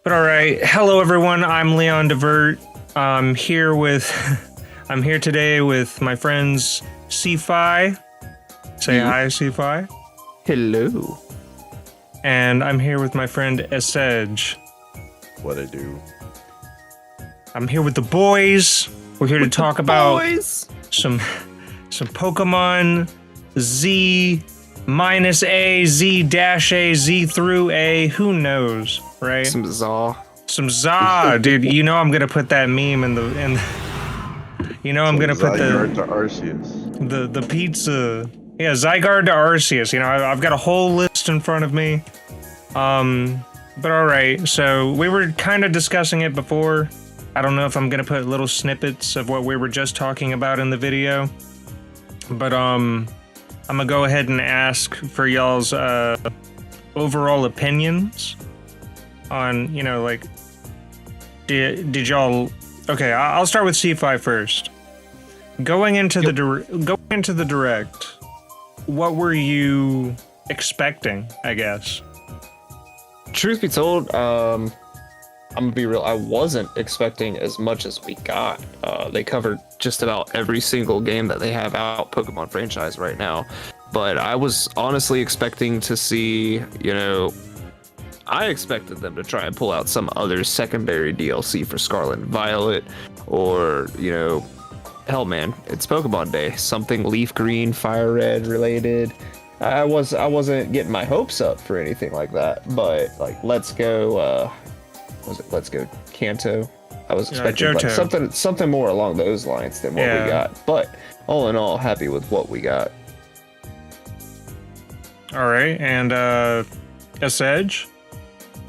But all right, hello everyone. I'm Leon Vert. I'm here with, I'm here today with my friends Cphi. Say hi, Cphi. Hello. And I'm here with my friend Essej. What I do. I'm here with the boys. We're here to talk about some Pokemon Z minus A, Z dash A, Z through A. Who knows, right? Some Zaw. Some Za, dude. You know I'm gonna put that meme in the. You know I'm gonna put Zygarde to Arceus. the pizza. Yeah, Zygarde to Arceus. You know I've got a whole list in front of me. But all right. So we were kind of discussing it before. I don't know if I'm gonna put little snippets of what we were just talking about in the video. But I'm gonna go ahead and ask for y'all's overall opinions on, you know, like, did y'all? Okay, I'll start with Cphi first. Going into the direct, what were you expecting? I guess. Truth be told, I'm gonna be real. I wasn't expecting as much as we got. They covered just about every single game that they have out Pokemon franchise right now. But I was honestly expecting to see, you know, I expected them to try and pull out some other secondary DLC for Scarlet and Violet, or, you know, hell man, it's Pokemon Day, something Leaf Green, Fire Red related. I wasn't getting my hopes up for anything like that, but like Let's Go, Let's Go Kanto. I was expecting like something more along those lines than what we got. But all in all, happy with what we got. All right, and Essej?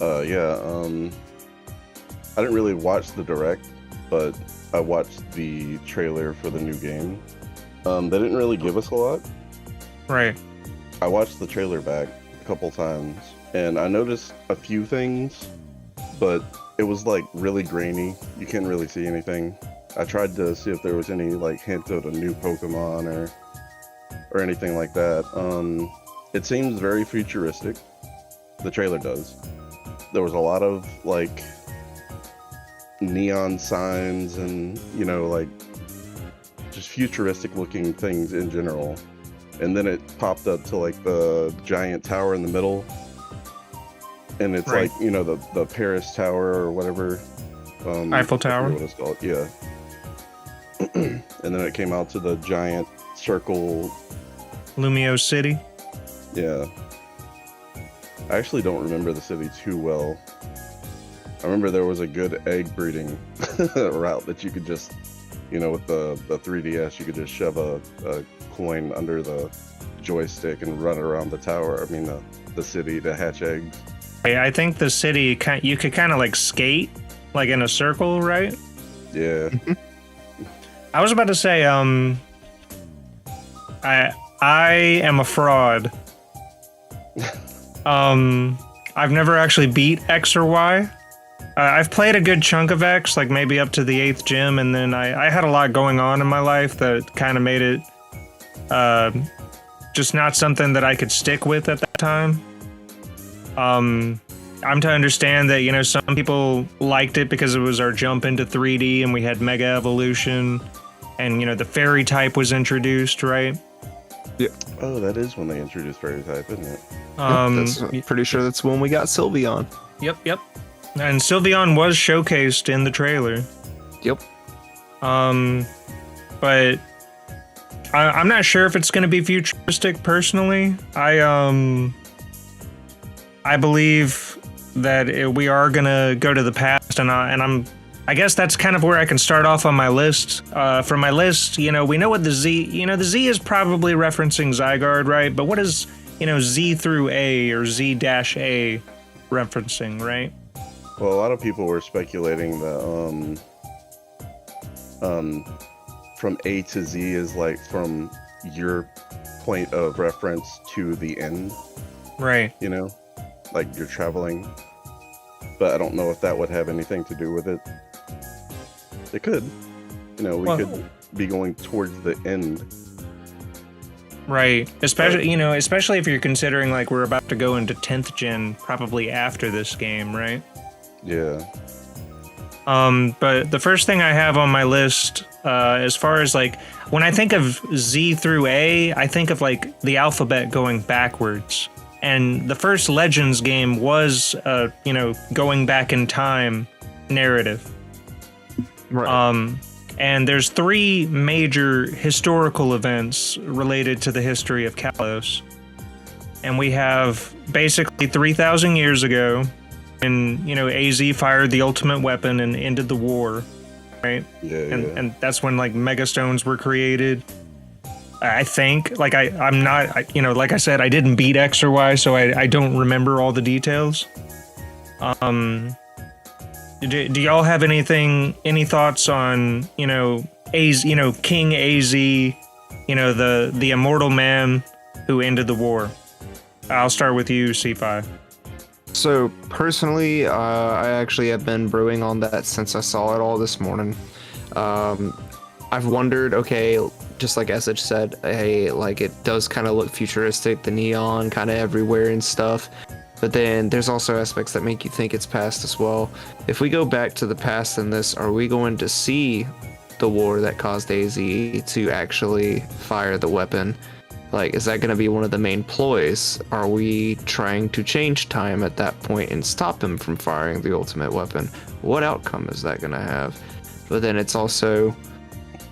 I didn't really watch the direct, but I watched the trailer for the new game. They didn't really give us a lot. Right. I watched the trailer back a couple times, and I noticed a few things, but it was like really grainy. You can't really see anything. I tried to see if there was any like hint of a new Pokemon or anything like that. It seems very futuristic. The trailer does. There was a lot of like neon signs and, you know, like just futuristic looking things in general. And then it popped up to like the giant tower in the middle. And it's like, you know, the Paris Tower or whatever. Eiffel Tower. What it's called, yeah. And then it came out to the giant circle. Lumio City. Yeah. I actually don't remember the city too well. I remember there was a good egg breeding route that you could just, you know, with the 3DS, you could just shove a coin under the joystick and run around the tower. I mean, the city to hatch eggs. I think the city, you could kind of like skate, like in a circle, right? Yeah. I was about to say, I am a fraud. I've never actually beat X or Y. I've played a good chunk of X, like maybe up to the 8th gym, and then I had a lot going on in my life that kind of made it just not something that I could stick with at that time. I'm to understand that, you know, some people liked it because it was our jump into 3D and we had Mega Evolution, and, you know, the fairy type was introduced, right? Yeah. Oh, that is when they introduced fairy type, isn't it? I'm pretty sure that's when we got Sylveon. Yep. And Sylveon was showcased in the trailer. Yep. But I'm not sure if it's going to be futuristic. Personally, I believe that we are going to go to the past, and I guess that's kind of where I can start off on my list. For my list, you know, we know what the Z, you know, the Z is probably referencing Zygarde, right? But what is, you know, Z through A or Z dash A referencing, right? Well, a lot of people were speculating that from A to Z is like from your point of reference to the end. Right. You know, like you're traveling. But I don't know if that would have anything to do with it. It could. You know, we could be going towards the end. Right. Especially, you know, especially if you're considering like we're about to go into 10th gen probably after this game, right? Yeah. But the first thing I have on my list, as far as like when I think of Z through A, I think of like the alphabet going backwards. And the first Legends game was, going back in time narrative. Right. And there's three major historical events related to the history of Kalos. And we have basically 3,000 years ago, and AZ fired the ultimate weapon and ended the war, right? Yeah. And that's when like megastones were created. I think like I'm not like I said, I didn't beat X or Y, so I don't remember all the details. Do y'all have any thoughts on AZ, King AZ, the immortal man who ended the war? I'll start with you, Cphi. So personally, I actually have been brewing on that since I saw it all this morning. I've wondered, okay, just like Essej said, hey, like it does kind of look futuristic, the neon kind of everywhere and stuff. But then there's also aspects that make you think it's past as well. If we go back to the past in this, are we going to see the war that caused AZ to actually fire the weapon? Like, is that going to be one of the main ploys? Are we trying to change time at that point and stop him from firing the ultimate weapon? What outcome is that going to have? But then it's also,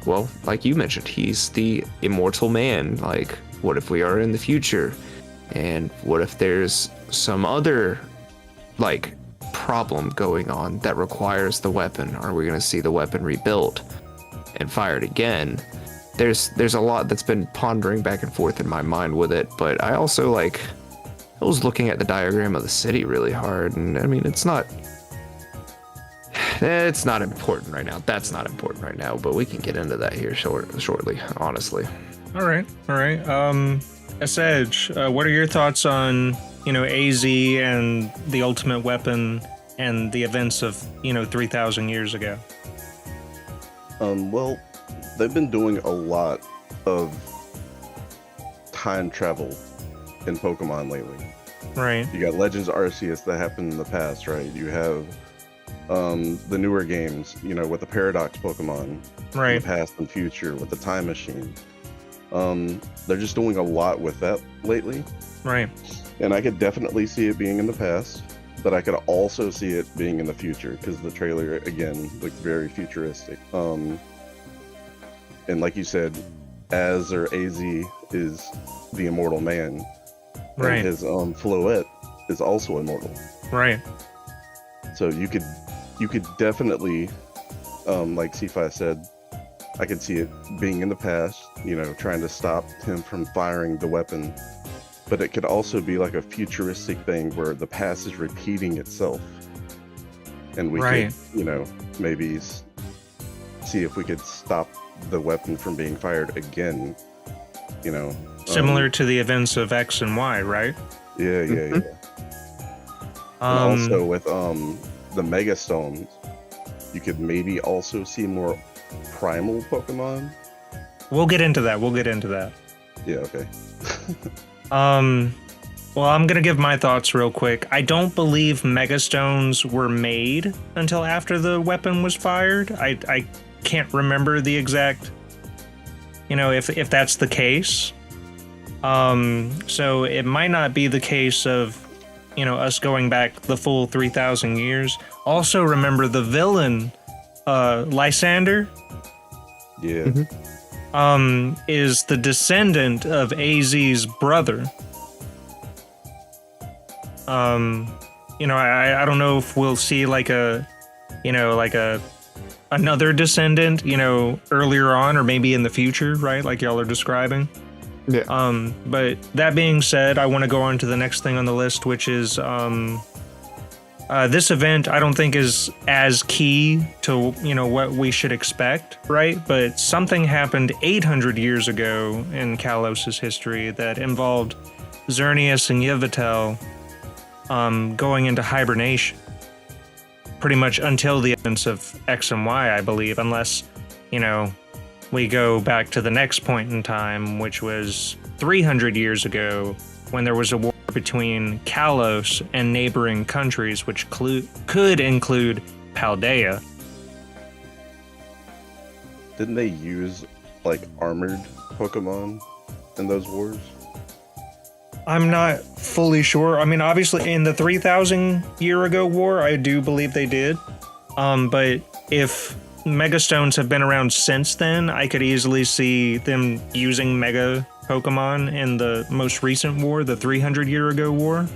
well, like you mentioned, he's the immortal man. Like, what if we are in the future? And what if there's some other, like, problem going on that requires the weapon? Are we going to see the weapon rebuilt and fired again? There's a lot that's been pondering back and forth in my mind with it, but I also I was looking at the diagram of the city really hard, and I mean it's not important right now. That's not important right now, but we can get into that here shortly, honestly. All right. Essej, what are your thoughts on AZ and the ultimate weapon and the events of 3,000 years ago? Well, they've been doing a lot of time travel in Pokemon lately. Right. You got Legends Arceus that happened in the past, right? You have the newer games, with the Paradox Pokemon, Right. in the past and future with the Time Machine. They're just doing a lot with that lately, Right. and I could definitely see it being in the past, but I could also see it being in the future because the trailer again looked very futuristic. And like you said, AZ is the immortal man. Right. And his Floette is also immortal. Right. So you could definitely, like Cphi said, I could see it being in the past, trying to stop him from firing the weapon. But it could also be like a futuristic thing where the past is repeating itself. And we Right. could, maybe see if we could stop the weapon from being fired again, Similar to the events of X and Y, right? Yeah. And also with the Mega Stones, you could maybe also see more primal Pokemon. We'll get into that. Yeah, okay. Well, I'm gonna give my thoughts real quick. I don't believe Megastones were made until after the weapon was fired. I can't remember the exact, if that's the case. So it might not be the case of, us going back the full 3,000 years. Also remember the villain, Lysander, Yeah. is the descendant of AZ's brother. I don't know if we'll see another descendant, earlier on or maybe in the future, right? Like y'all are describing. Yeah. But that being said, I want to go on to the next thing on the list, which is this event I don't think is as key to, what we should expect, right? But something happened 800 years ago in Kalos' history that involved Xerneas and Yveltal going into hibernation. Pretty much until the events of X and Y, I believe, unless, we go back to the next point in time, which was 300 years ago, when there was a war between Kalos and neighboring countries, which could include Paldea. Didn't they use like armored Pokemon in those wars? I'm not fully sure. I mean, obviously, in the 3,000 year ago war, I do believe they did. But if Megastones have been around since then, I could easily see them using Mega Pokemon in the most recent war, the 300 year ago war.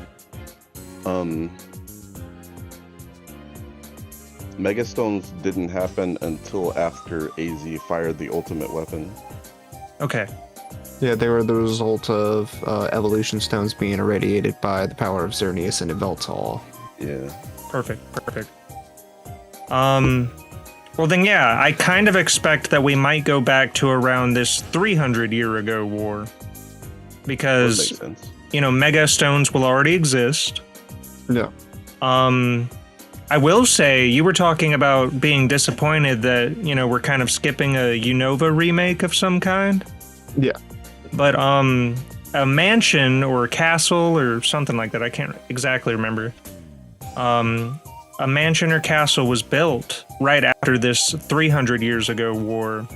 Megastones didn't happen until after AZ fired the ultimate weapon. Okay. Yeah, they were the result of evolution stones being irradiated by the power of Xerneas and Yveltal. Yeah. Perfect. Well then, yeah, I kind of expect that we might go back to around this 300 year ago war. Because, That makes sense. Mega Stones will already exist. Yeah. I will say, you were talking about being disappointed that, we're kind of skipping a Unova remake of some kind. Yeah. But, a mansion or a castle or something like that, I can't exactly remember. A mansion or castle was built right after this 300 years ago war,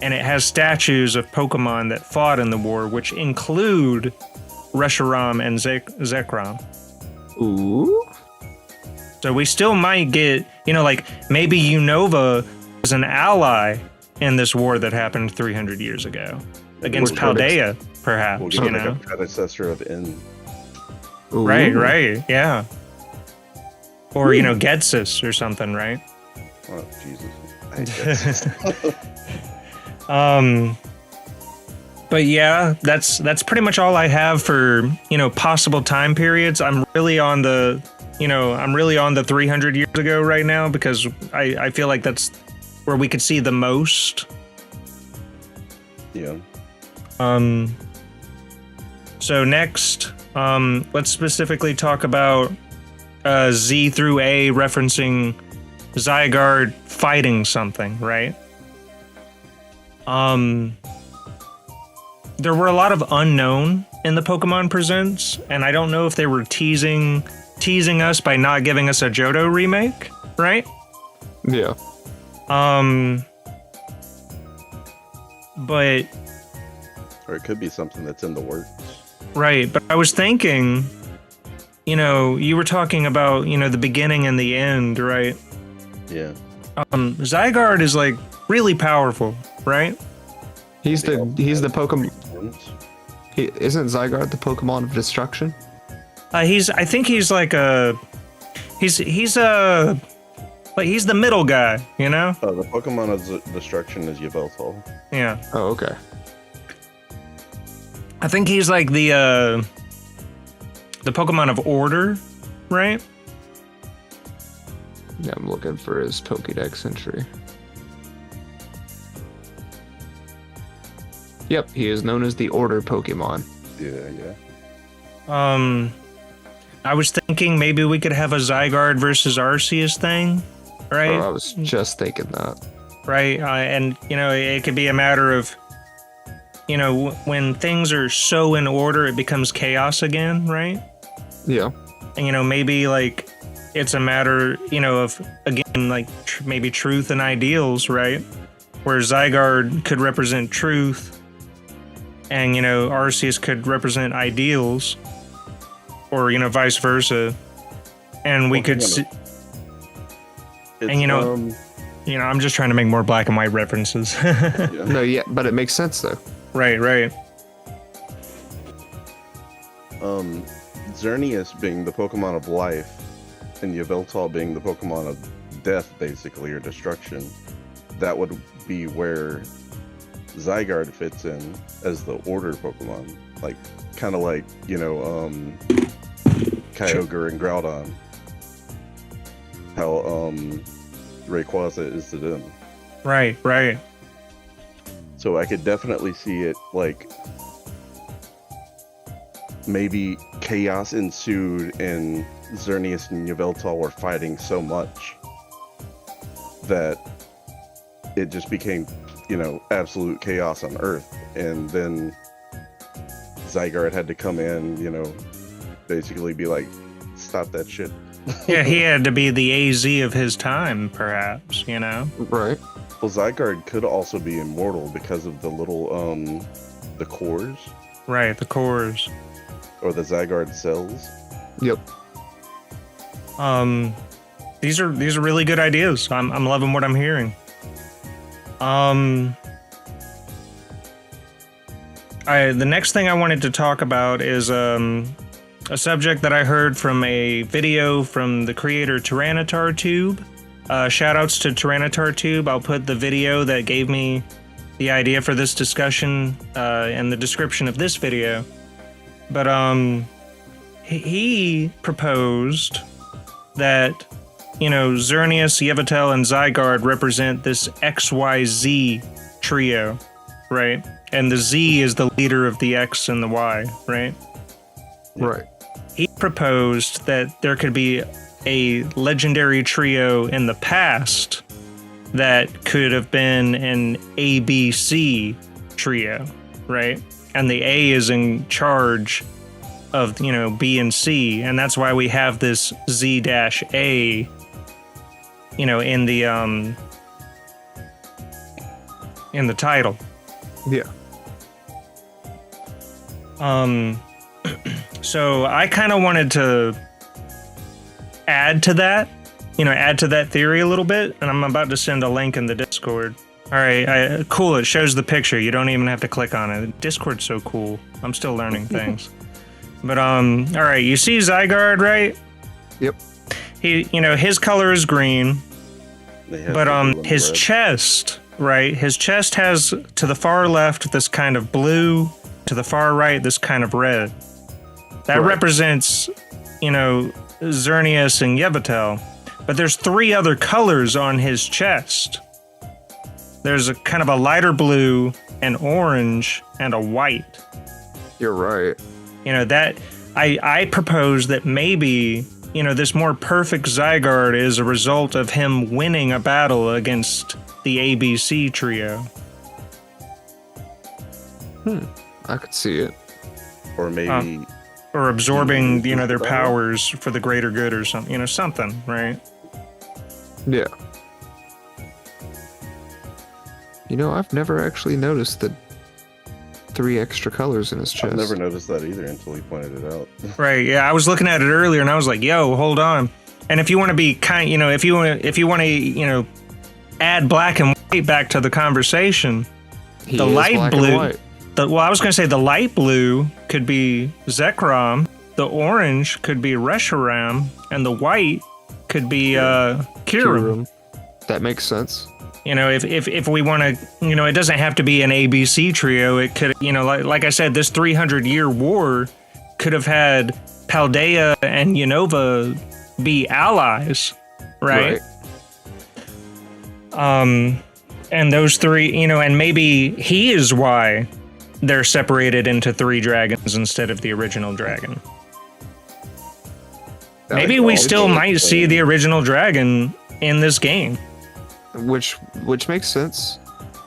and it has statues of Pokemon that fought in the war, which include Reshiram and Zekrom. Ooh. So we still might get, maybe Unova was an ally in this war that happened 300 years ago against Paldea, perhaps. We'll get like a predecessor of N. Ooh. Right, yeah. Or Getsus or something, right? Oh, Jesus. I guess. But yeah, that's pretty much all I have for possible time periods. I'm really on the 300 years ago right now because I feel like that's where we could see the most. Yeah. So next, let's specifically talk about Z through A referencing Zygarde fighting something, right? There were a lot of unknown in the Pokemon Presents, and I don't know if they were teasing us by not giving us a Johto remake, right? Yeah. But Or it could be something that's in the works. right, but I was thinking, you were talking about, the beginning and the end, right? Yeah. Zygarde is like really powerful, right? He's the Pokemon. Horns? Isn't Zygarde the Pokemon of destruction? I think he's like he's the middle guy, The Pokemon of destruction is Yveltal. Yeah. Oh, okay. I think he's like the Pokemon of order, right? Yeah, I'm looking for his Pokédex entry. Yep, he is known as the Order Pokemon. Yeah. I was thinking maybe we could have a Zygarde versus Arceus thing, right? Oh, I was just thinking that. Right, and it could be a matter of when things are so in order, it becomes chaos again, right? Yeah. And maybe like it's a matter of again like maybe truth and ideals, right? Where Zygarde could represent truth, and Arceus could represent ideals, or vice versa, and we could see. And I'm just trying to make more black and white references. yeah. No, yeah, but it makes sense though. Right. Xerneas being the Pokemon of life, and Yveltal being the Pokemon of death, basically, or destruction. That would be where Zygarde fits in as the order Pokemon, like kind of like Kyogre and Groudon. How Rayquaza is to them. Right. So I could definitely see it like maybe chaos ensued and Xerneas and Yveltal were fighting so much that it just became, absolute chaos on Earth. And then Zygarde had to come in, basically be like, stop that shit. Yeah, he had to be the AZ of his time, perhaps, you know? Right. Well, Zygarde could also be immortal because of the little, the cores, Right, the cores. or the Zygarde cells. Yep. These are really good ideas. I'm loving what I'm hearing. The next thing I wanted to talk about is a subject that I heard from a video from the creator TyranitarTube. Shoutouts to TyranitarTube. I'll put the video that gave me the idea for this discussion in the description of this video. But he proposed that, you know, Xerneas, Yveltal, and Zygarde represent this XYZ trio, right? And the Z is the leader of the X and the Y, right? Right. He proposed that there could be a legendary trio in the past that could have been an ABC trio, right? And the A is in charge of, you know, B and C, and that's why we have this Z-A, you know, in the title. Yeah. So I kind of wanted to add to that theory a little bit, and I'm about to send a link in the Discord. All right, cool. It shows the picture. You don't even have to click on it. Discord's so cool. I'm still learning things. But all right, you see Zygarde, right? Yep. He, you know, his color is green, They have but the blue and his red. chest, right? His chest has to the far left this kind of blue, to the far right this kind of red. That Right. represents, you know, Xerneas and Yveltal. But there's 3 other colors on his chest. There's a kind of a lighter blue, an orange, and a white. You're right. You know, that I propose that maybe, you know, this more perfect Zygarde is a result of him winning a battle against the ABC trio. I could see it. Or maybe Or absorbing, you know, their Battle. powers for the greater good or something, you know, something, right? Yeah. You know, I've never actually noticed the 3 extra colors in his chest. I've never noticed that either until he pointed it out. Right. Yeah, I was looking at it earlier and I was like, "Yo, hold on." And if you want to be kind, you know, if you want to, you know, add black and white back to the conversation, He the is light black and blue- white. well, I was going to say the light blue could be Zekrom, the orange could be Reshiram, and the white could be Kirim. Kirim. That makes sense. You know, if we want to, you know, it doesn't have to be an ABC trio. It could, you know, like I said, this 300-year war could have had Paldea and Unova be allies, right? And those 3, you know, and maybe he is why they're separated into 3 dragons instead of the original dragon. Maybe we still might see the original dragon in this game. Which makes sense,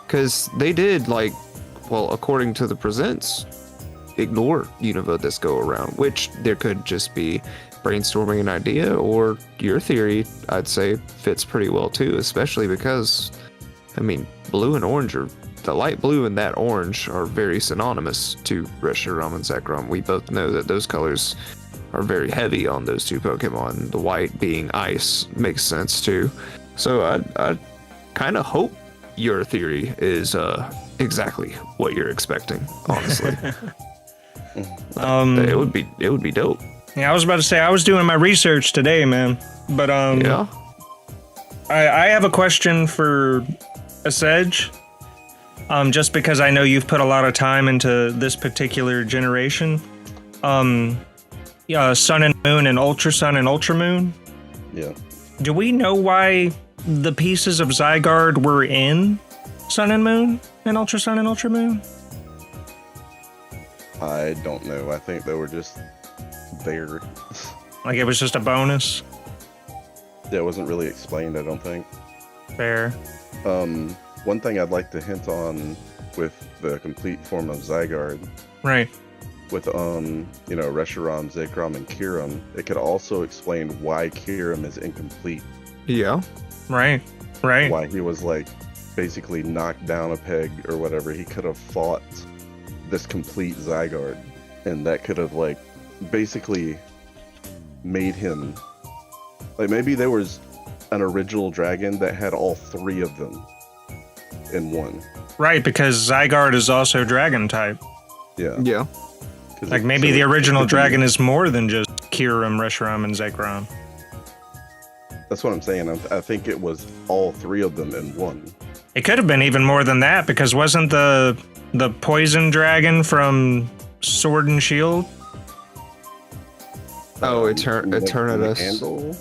because they did, like, well, according to the presents, ignore Unova this go around, which there could just be brainstorming an idea, or your theory, I'd say, fits pretty well too, especially because, I mean, blue and orange are, the light blue and that orange are very synonymous to Reshiram and Zekrom. We both know that those colors are very heavy on those 2 Pokemon. The white being ice makes sense too. So I kind of hope your theory is exactly what you're expecting, honestly. It would be dope. Yeah, I was about to say I was doing my research today, man. But Yeah. I have a question for Essej. Just because I know you've put a lot of time into this particular generation. Yeah, Sun and Moon and Ultra Sun and Ultra Moon. Yeah. Do we know why the pieces of Zygarde were in Sun and Moon and Ultra Sun and Ultra Moon? I don't know. I think they were just there. Like it was just a bonus? That wasn't really explained, I don't think. Fair. One thing I'd like to hint on with the complete form of Zygarde Right. with Reshiram, Zekrom, and Kiram, it could also explain why Kiram is incomplete. Yeah. Right. Why he was like basically knocked down a peg or whatever. He could have fought this complete Zygarde, and that could have like basically made him like, maybe there was an original dragon that had all 3 of them in one. Right, because Zygarde is also dragon type. Yeah. Yeah. Like maybe the original dragon is more than just Kiram, Reshiram, and Zekrom. That's what I'm saying. I think it was all 3 of them in one. It could have been even more than that, because wasn't the poison dragon from Sword and Shield? Oh, Eternatus. Handle?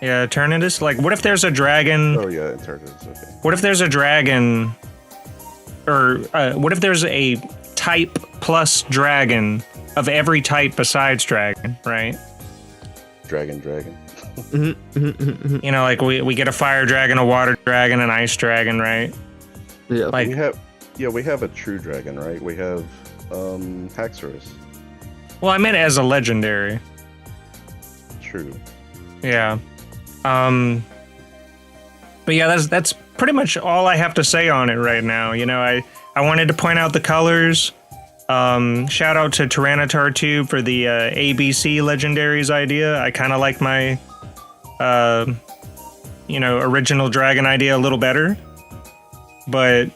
Yeah, Eternatus. Like, what if there's a dragon? Oh yeah, Eternatus. Okay. What if there's a dragon, or what if there's a type plus dragon of every type besides dragon, right? Dragon. You know, like we get a fire dragon, a water dragon, an ice dragon, right? Yeah. Like, we have a true dragon, right? We have Haxorus. well, I meant as a legendary. True. Yeah. But yeah, that's pretty much all I have to say on it right now. You know, I wanted to point out the colors. Shout out to Tyranitar Tube for the ABC legendaries idea. I kind of like my original dragon idea a little better. But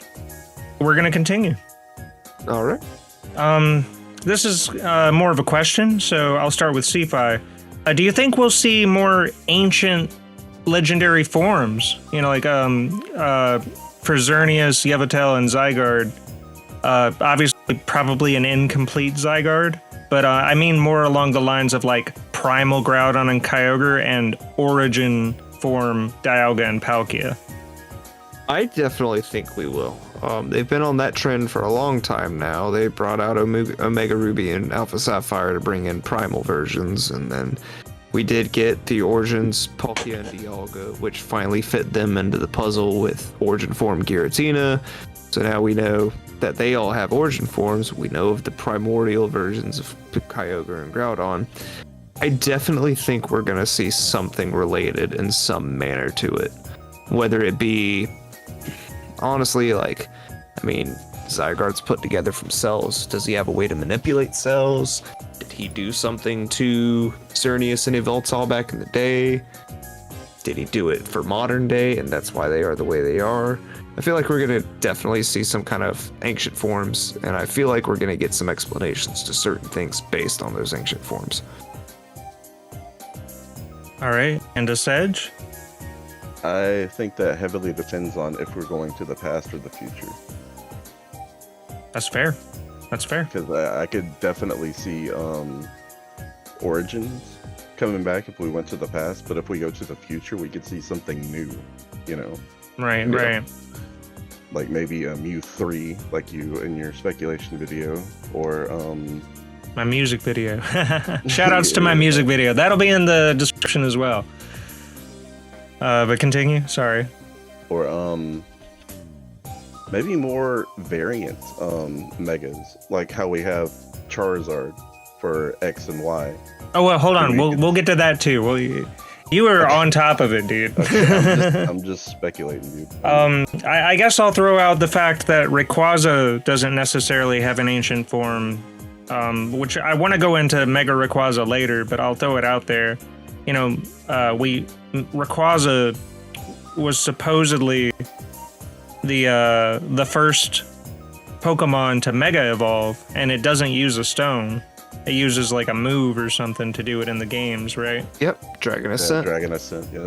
we're gonna continue. All right. This is more of a question, so I'll start with Cphi. Do you think we'll see more ancient legendary forms? You know, like for Xerneas, Yveltal, and Zygarde. Obviously, probably an incomplete Zygarde, but I mean more along the lines of like Primal Groudon and Kyogre and Origin form Dialga and Palkia. I definitely think we will. They've been on that trend for a long time now. They brought out Omega Ruby and Alpha Sapphire to bring in primal versions, and then we did get the Origins Palkia and Dialga, which finally fit them into the puzzle with Origin form Giratina. So now we know that they all have Origin forms. We know of the primordial versions of Kyogre and Groudon. I definitely think we're going to see something related in some manner to it. Whether it be, honestly, like, I mean, Zygarde's put together from cells. Does he have a way to manipulate cells? Did he do something to Xerneas and Yveltal back in the day? Did he do it for modern day, and that's why they are the way they are? I feel like we're going to definitely see some kind of ancient forms, and I feel like we're going to get some explanations to certain things based on those ancient forms. All right, and Essej? I think that heavily depends on if we're going to the past or the future. That's fair. That's fair. Because I could definitely see Origins coming back if we went to the past, but if we go to the future, we could see something new, you know? Right, Yeah. right. Like maybe a Mew 3, like you in your speculation video, or My music video. Shout outs to my music video. That'll be in the description as well. But continue. Sorry. or maybe more variant megas, like how we have Charizard for X and Y. Oh well, hold on. We'll get to that too. You were on top of it, dude. Okay, I'm just speculating, dude. I guess I'll throw out the fact that Rayquaza doesn't necessarily have an ancient form, which I want to go into Mega Rayquaza later, but I'll throw it out there. You know, Rayquaza was supposedly the first Pokemon to Mega Evolve, and it doesn't use a stone. It uses like a move or something to do it in the games, right? Yep, Dragon Ascent. Dragon Ascent, yeah.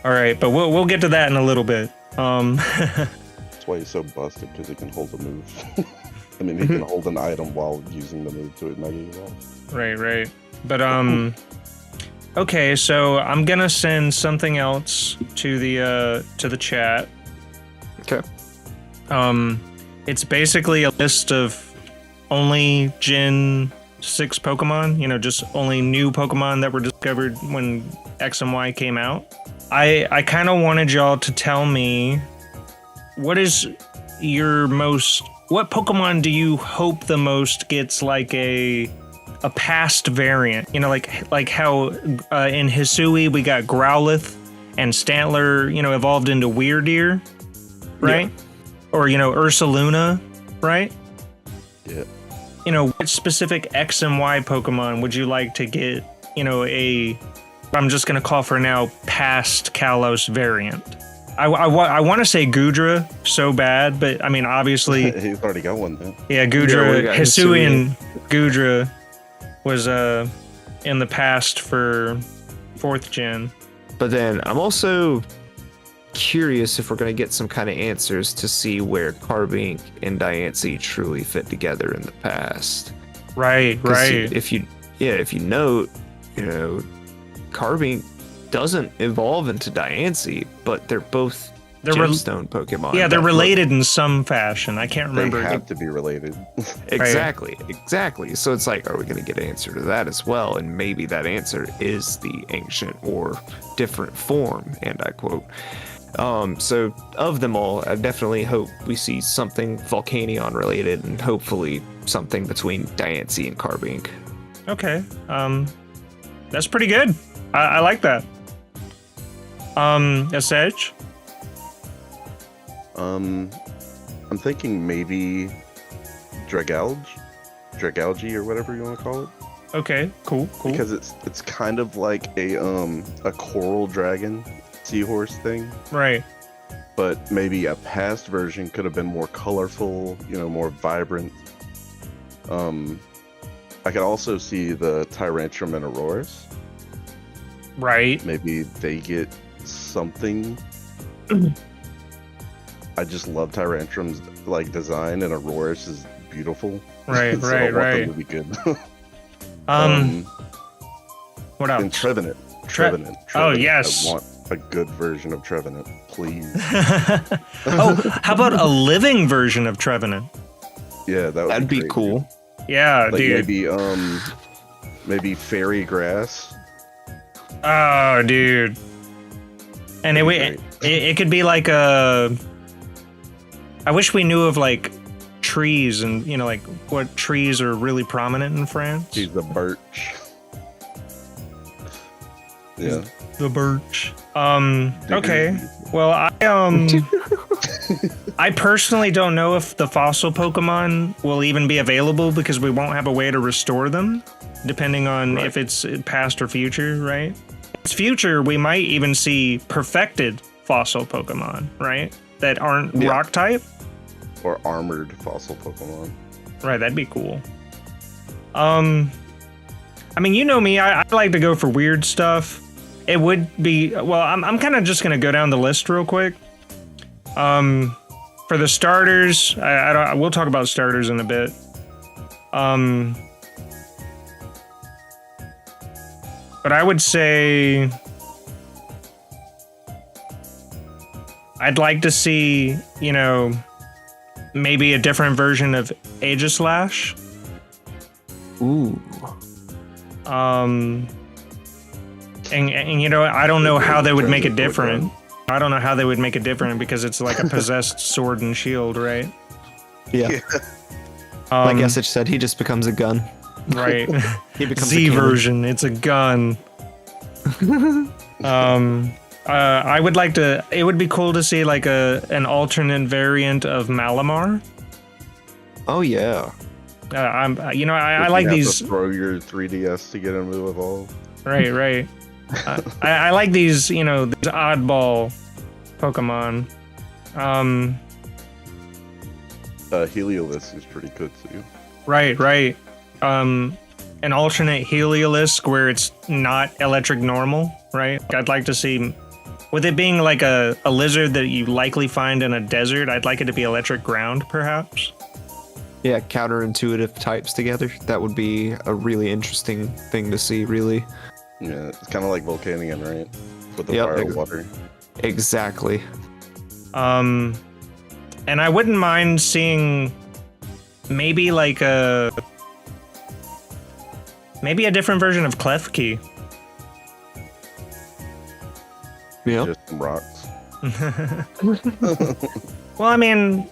All right, but we'll get to that in a little bit. That's why he's so busted, because he can hold a move. I mean, he can hold an item while using the move to Mega Evolve. Right. But okay, so I'm gonna send something else to the chat. Okay. It's basically a list of only Gen 6 Pokemon, you know, just only new Pokemon that were discovered when X and Y came out. I kind of wanted y'all to tell me what is what Pokemon do you hope the most gets like a past variant? You know, like how in Hisui we got Growlithe and Stantler, you know, evolved into Weirdeer, right? Yeah. Or, you know, Ursaluna, right? Yeah. You know, what specific X and Y Pokemon would you like to get, you know, I'm just going to call for now, past Kalos variant? I want to say Gudra so bad, but I mean, obviously... He's already got one, then. Yeah, Gudra, yeah, Hisui and Gudra was in the past for 4th gen. But then I'm also curious if we're going to get some kind of answers to see where Carbink and Diancie truly fit together in the past. Right. If you note, you know, Carbink doesn't evolve into Diancie, but they're both gemstone Pokemon. Yeah, they're related in some fashion. I can't remember. They have to be related. Exactly. So it's like, are we going to get an answer to that as well? And maybe that answer is the ancient or different form, and I quote. So of them all, I definitely hope we see something Volcanion related, and hopefully something between Diancie and Carbink. Okay. That's pretty good. I like that. Essej? I'm thinking maybe Dragalge or whatever you want to call it. Okay, cool. Because it's kind of like a coral dragon seahorse thing. Right. But maybe a past version could have been more colorful, you know, more vibrant. I could also see the Tyrantrum and Aurorus. Right. Maybe they get something. I just love Tyrantrum's like design, and Aurorus is beautiful. Right, so I want them to be good. What else? And Trevenant. Oh yes. I want a good version of Trevenant, please. Oh, how about a living version of Trevenant? Yeah, that'd be great, cool. Dude. Yeah, like dude. Maybe Fairy Grass. Oh, dude. And it could be like I wish we knew of like trees and, you know, like what trees are really prominent in France. He's the birch. Yeah. The birch. Okay. Well, I personally don't know if the fossil Pokemon will even be available because we won't have a way to restore them, depending on if it's past or future, right? If it's future, we might even see perfected fossil Pokemon, right? That aren't rock type. Or armored fossil Pokemon. Right, that'd be cool. I mean, you know me, I like to go for weird stuff. It would be, well, I'm kind of just going to go down the list real quick. For the starters, we'll talk about starters in a bit. But I would say I'd like to see, you know, maybe a different version of Aegislash. Ooh. And you know, I don't know how they would make it different. I don't know how they would make it different because it's like a possessed sword and shield, right? Yeah. Like Essej said, he just becomes a gun. Right. He becomes Z version. It's a gun. I would like to. It would be cool to see like an alternate variant of Malamar. Oh yeah. I like these. To throw your 3DS to get him to evolve. Right. I like these, you know, these oddball Pokemon. Heliolisk is pretty good too. Right. An alternate Heliolisk where it's not electric normal, right? I'd like to see, with it being like a lizard that you likely find in a desert, I'd like it to be electric ground, perhaps. Yeah, counterintuitive types together. That would be a really interesting thing to see, really. Yeah, it's kind of like Volcanion, right? With the fire and water. Exactly. And I wouldn't mind seeing maybe like a different version of Klefki. Yeah. Just some rocks. Well, I mean,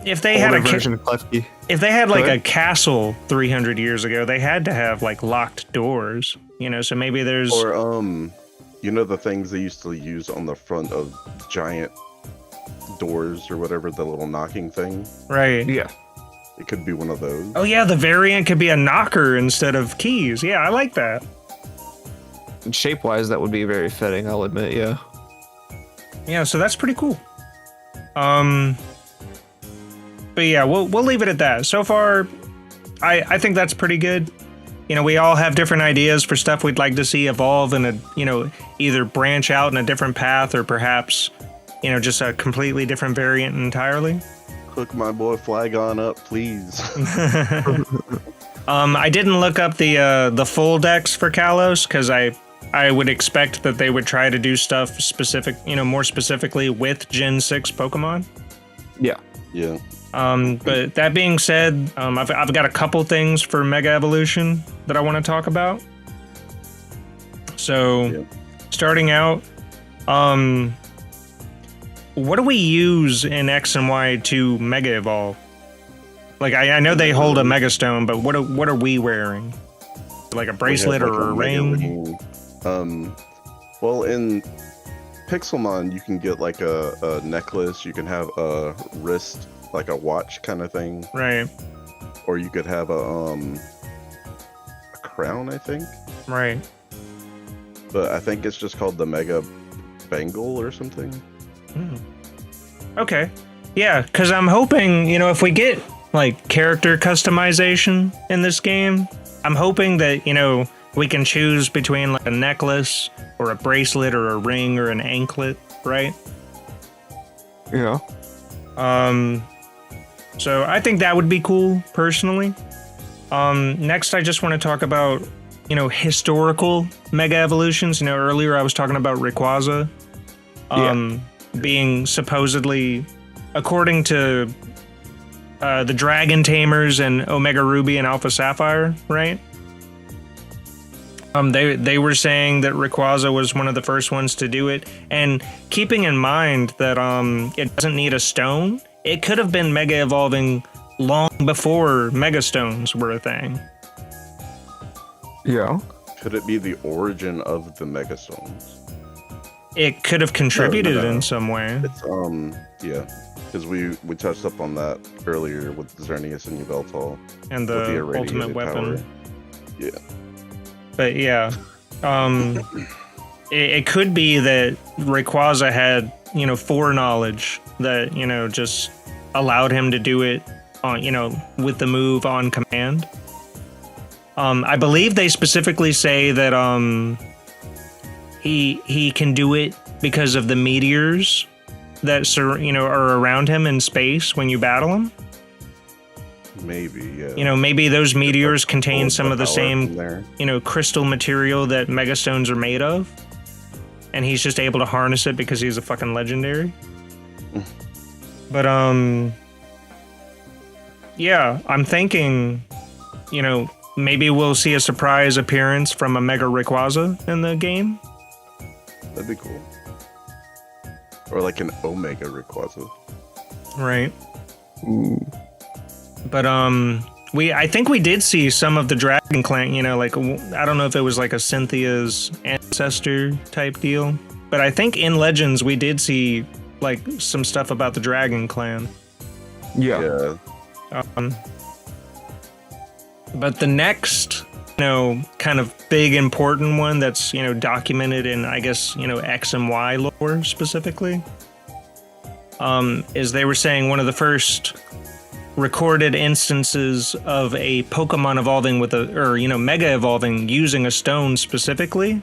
if they had older a version of Klefki. if they had like Go a ahead. castle 300 years ago, they had to have like locked doors, you know. So maybe there's Or you know the things they used to use on the front of giant doors or whatever, the little knocking thing. right. Yeah. It could be one of those. Oh yeah, the variant could be a knocker instead of keys. Yeah, I like that. And shape-wise, that would be very fitting, I'll admit, yeah. Yeah, so that's pretty cool. But yeah, we'll leave it at that. So far, I think that's pretty good. You know, we all have different ideas for stuff we'd like to see evolve in a, you know, either branch out in a different path or perhaps, you know, just a completely different variant entirely. Hook my boy Flagon up, please. I didn't look up the full decks for Kalos because I would expect that they would try to do stuff specific, you know, more specifically with Gen 6 Pokemon. Yeah. Yeah. But that being said, I've got a couple things for Mega Evolution that I want to talk about. So, Yeah. starting out, what do we use in X and Y to Mega Evolve? Like, I know they hold a Mega Stone, but what are we wearing? Like a bracelet We have, or a Mega ring? Well, in Pixelmon, you can get like a necklace. You can have a wrist, like a watch kind of thing, Right, or you could have a crown, I think. right. But I think it's just called the Mega Bangle or something. Hmm. Okay. Yeah, because I'm hoping, you know, if we get like character customization in this game, I'm hoping that, you know, we can choose between like a necklace or a bracelet or a ring or an anklet, right? Yeah. So I think that would be cool personally. Next, I just want to talk about, you know, historical Mega Evolutions. You know, earlier I was talking about Rayquaza. Being supposedly, according to the Dragon Tamers and Omega Ruby and Alpha Sapphire, right? They were saying that Rayquaza was one of the first ones to do it, and keeping in mind that it doesn't need a stone, it could have been Mega Evolving long before Mega Stones were a thing. Yeah. Could it be the origin of the Megastones? It could have contributed No. in some way. It's yeah, because we touched up on that earlier with Xerneas and Yveltal. And with the irradiated ultimate weapon. power. Yeah. But yeah, it could be that Rayquaza had, you know, foreknowledge that, you know, just allowed him to do it on, you know, with the move on command. I believe they specifically say that he can do it because of the meteors that are around him in space when you battle him. Maybe, yeah. You know, maybe those meteors Pull contain some of the power same, from there. you know, crystal material that Megastones are made of. And he's just able to harness it because he's a fucking legendary. But, yeah, I'm thinking, you know, maybe we'll see a surprise appearance from a Mega Rayquaza in the game. That'd be cool. Or like an Omega Rayquaza. Right. Ooh. But, I think we did see some of the Dragon Clan, you know, like, I don't know if it was like a Cynthia's ancestor type deal. But I think in Legends we did see, like, some stuff about the Dragon Clan. Yeah. Yeah. But the next, you know, kind of big important one that's, you know, documented in, I guess, you know, X and Y lore specifically, is they were saying one of the first recorded instances of a Pokemon evolving with Mega Evolving using a stone specifically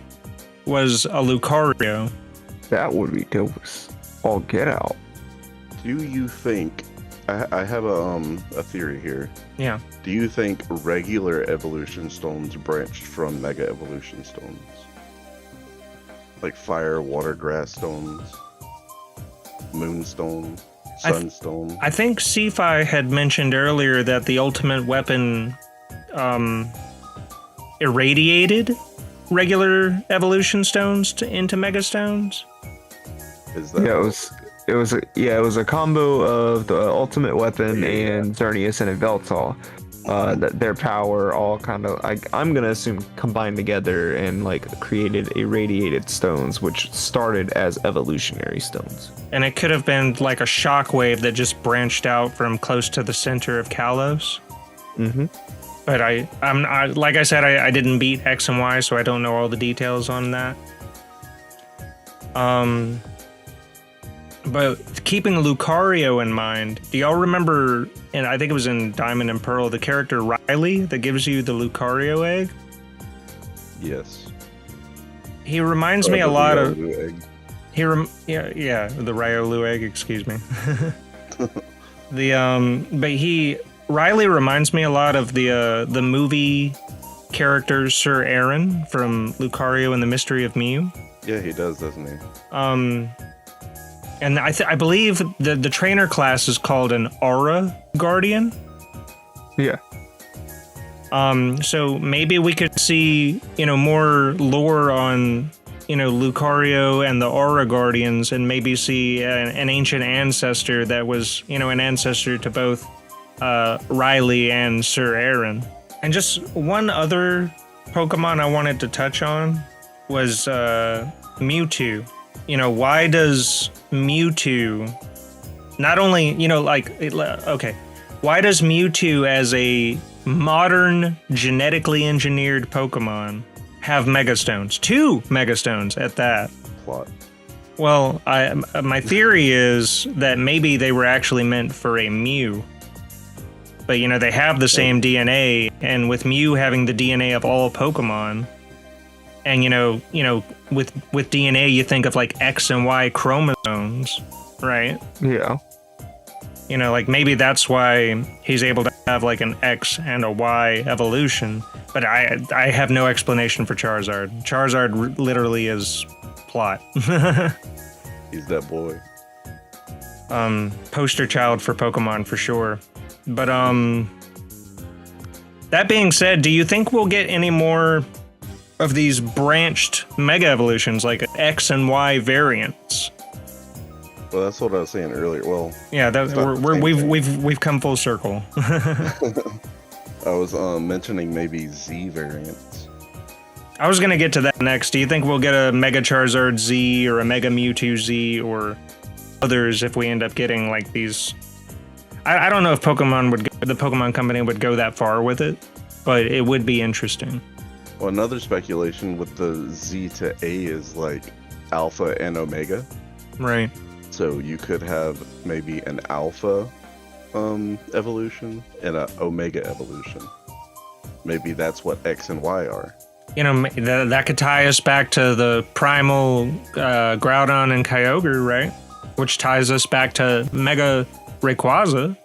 was a Lucario. That would be dope. All get out. Do you think... I have a theory here. Yeah. Do you think regular evolution stones branched from Mega Evolution stones? Like fire, water, grass stones? Moonstone? Sunstone? I think Cphi had mentioned earlier that the ultimate weapon irradiated regular evolution stones into Mega Stones. Is that... Yeah, It was a combo of the ultimate weapon and Xerneas and Veltal. Their power all kind of, I'm gonna assume, combined together and like created irradiated stones, which started as evolutionary stones. And it could have been like a shockwave that just branched out from close to the center of Kalos. Mm-hmm. But I'm like I said, I didn't beat X and Y, so I don't know all the details on that. But keeping Lucario in mind, do y'all remember, and I think it was in Diamond and Pearl, the character Riley that gives you the Lucario egg? Yes. He reminds me a lot of... Egg. the Ryolu egg, excuse me. Riley reminds me a lot of the movie character Sir Aaron from Lucario and the Mystery of Mew. Yeah, he does, doesn't he? And I believe the trainer class is called an Aura Guardian. Yeah. So maybe we could see, more lore on, Lucario and the Aura Guardians, and maybe see an ancient ancestor that was, an ancestor to both Riley and Sir Aaron. And just one other Pokemon I wanted to touch on was Mewtwo. Why does Mewtwo not only, why does Mewtwo as a modern genetically engineered Pokemon have Megastones? 2 Megastones at that. Plot. Well, my theory is that maybe they were actually meant for a Mew. But, they have the same DNA, and with Mew having the DNA of all Pokemon, and, with DNA, you think of, like, X and Y chromosomes, right? Yeah. Maybe that's why he's able to have, like, an X and a Y evolution. But I have no explanation for Charizard. Charizard literally is plot. He's that boy. Poster child for Pokemon for sure. But, that being said, do you think we'll get any more of these branched Mega Evolutions, like X and Y variants? Well, that's what I was saying earlier. Well, yeah, we've come full circle. I was mentioning maybe Z variants. I was gonna get to that next. Do you think we'll get a Mega Charizard Z or a Mega Mewtwo Z or others if we end up getting like these? I don't know if the Pokemon Company would go that far with it, but it would be interesting. Well, another speculation with the Z to A is like Alpha and Omega. Right. So you could have maybe an Alpha evolution and an Omega evolution. Maybe that's what X and Y are. That could tie us back to the primal Groudon and Kyogre, right? Which ties us back to Mega Rayquaza.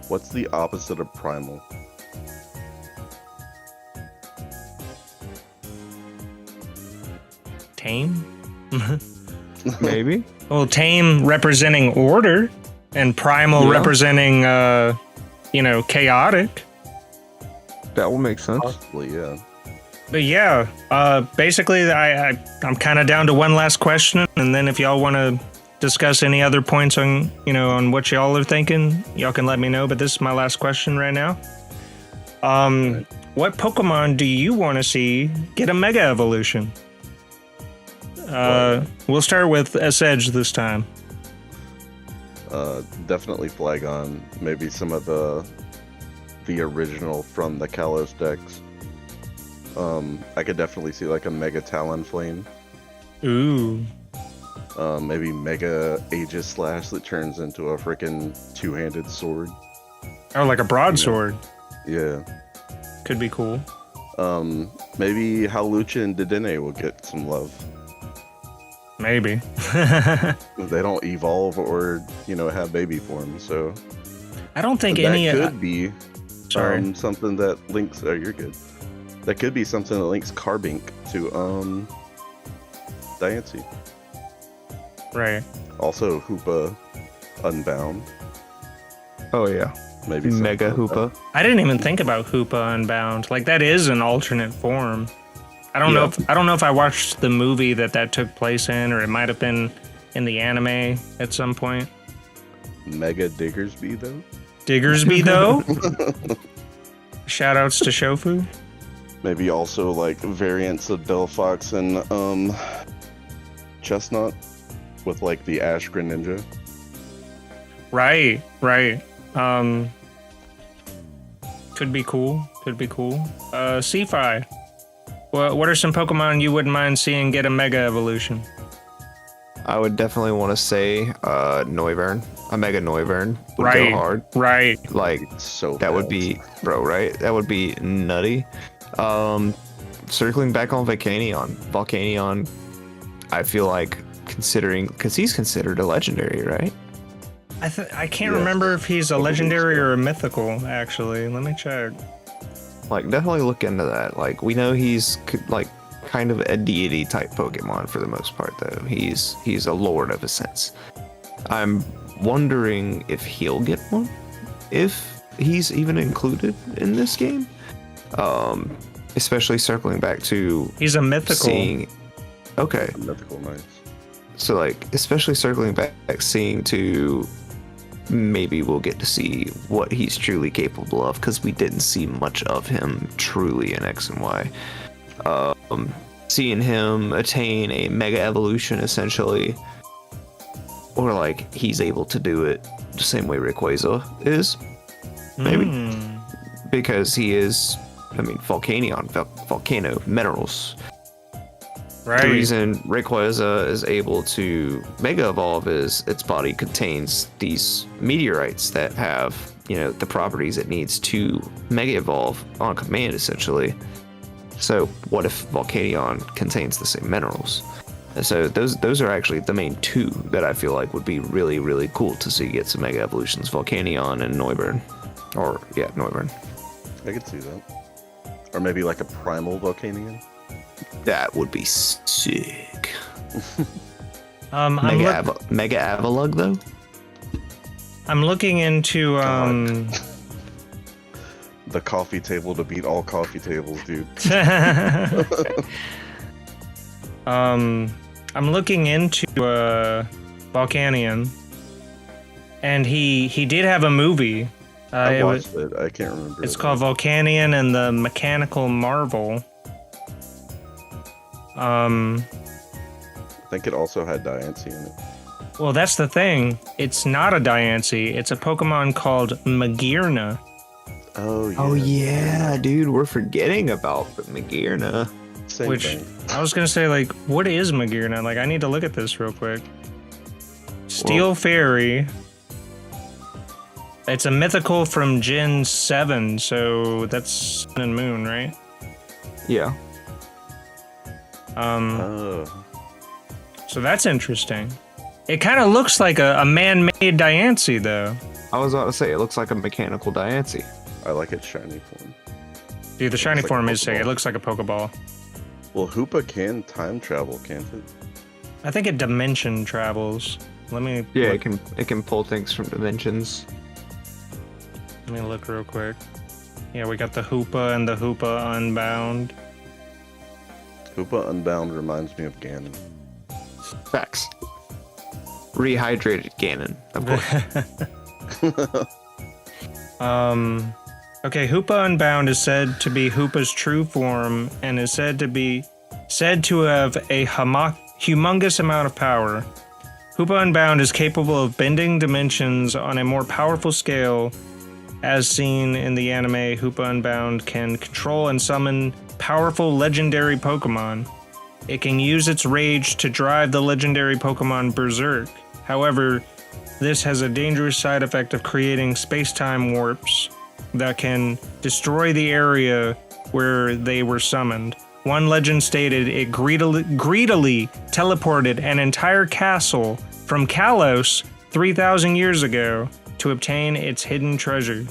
What's the opposite of primal? Tame? Maybe. Well, tame representing order, and primal representing, chaotic. That will make sense. Possibly, yeah. But yeah, basically, I'm kind of down to one last question, and then if y'all want to discuss any other points on, on what y'all are thinking, y'all can let me know. But this is my last question right now. What Pokemon do you want to see get a Mega Evolution? We'll start with Essej this time. Definitely Flagon. Maybe some of the original from the Kalos decks. I could definitely see like a Mega Talonflame. Ooh. Maybe Mega Aegis Slash that turns into a freaking two-handed sword. Oh, like a broadsword. Yeah. Could be cool. Maybe Hawlucha and Dedenne will get some love. Maybe. They don't evolve or, have baby form, so... I don't think that any... could be Sorry. something that links... Oh, you're good. That could be something that links Carbink to, Diancie. Right. Also, Hoopa Unbound. Oh, yeah. Maybe Mega something like Hoopa. I didn't even think about Hoopa Unbound. Like, that is an alternate form. I don't know if I watched the movie that took place in, or it might have been in the anime at some point. Mega Diggersby though. Diggersby though. Shoutouts to Shofu. Maybe also like variants of Delphox and Chestnut with like the Ash Greninja. Right. Could be cool. Cphi. What are some Pokemon you wouldn't mind seeing get a Mega Evolution? I would definitely want to say Noivern. A Mega Noivern would go hard. Right. Like, So that would be, bro, right? That would be nutty. Circling back on Volcanion, I feel like considering, because he's considered a legendary, right? I can't remember if he's a legendary or a mythical, actually. Let me check. Like, definitely look into that. Like, we know he's like kind of a deity type Pokemon for the most part, though. He's a lord of a sense. I'm wondering if he'll get one, if he's even included in this game. Especially circling back to He's a mythical. seeing. Okay, mythical, nice. so like especially circling back, seeing to maybe we'll get to see what he's truly capable of, because we didn't see much of him truly in X and Y. Seeing him attain a Mega Evolution essentially, or like he's able to do it the same way Rayquaza is, maybe. Because he is, I mean, volcano minerals. Right. The reason Rayquaza is able to Mega Evolve is its body contains these meteorites that have, you know, the properties it needs to Mega Evolve on command, essentially. So what if Volcanion contains the same minerals? And so those are actually the main two that I feel like would be really, really cool to see get some Mega Evolutions, Volcanion and Noivern. Or, yeah, Noivern. I could see that. Or maybe like a primal Volcanion. That would be sick. Mega Avalug, though? I'm looking into The coffee table to beat all coffee tables, dude. I'm looking into Volcanion, and he did have a movie. I watched it. I can't remember. It's called Volcanion and the Mechanical Marvel. I think it also had Diancie in it. Well, that's the thing. It's not a Diancie. It's a Pokemon called Magearna. Oh yeah. Oh yeah, dude, we're forgetting about Magearna. Same thing. I was gonna say, like, what is Magearna? Like, I need to look at this real quick. Steel Fairy. It's a mythical from Gen 7, so that's Sun and Moon, right? Yeah. So that's interesting. It kind of looks like a man-made Diancie, though. I was about to say, it looks like a mechanical Diancie. I like its shiny form. Dude, the shiny like a form is sick. It Pokeball. looks like a Pokeball. Well, Hoopa can time travel, can't it? I think it dimension travels. Let me Yeah, look, it can pull things from dimensions. let me look real quick. Yeah, we got the Hoopa and the Hoopa Unbound. Hoopa Unbound reminds me of Ganon. Facts. Rehydrated Ganon, of course. Okay, Hoopa Unbound is said to be Hoopa's true form and is said to have a humongous amount of power. Hoopa Unbound is capable of bending dimensions on a more powerful scale. As seen in the anime, Hoopa Unbound can control and summon powerful legendary Pokemon. It can use its rage to drive the legendary Pokemon berserk. However, this has a dangerous side effect of creating space-time warps that can destroy the area where they were summoned. One legend stated it greedily teleported an entire castle from Kalos 3,000 years ago to obtain its hidden treasure.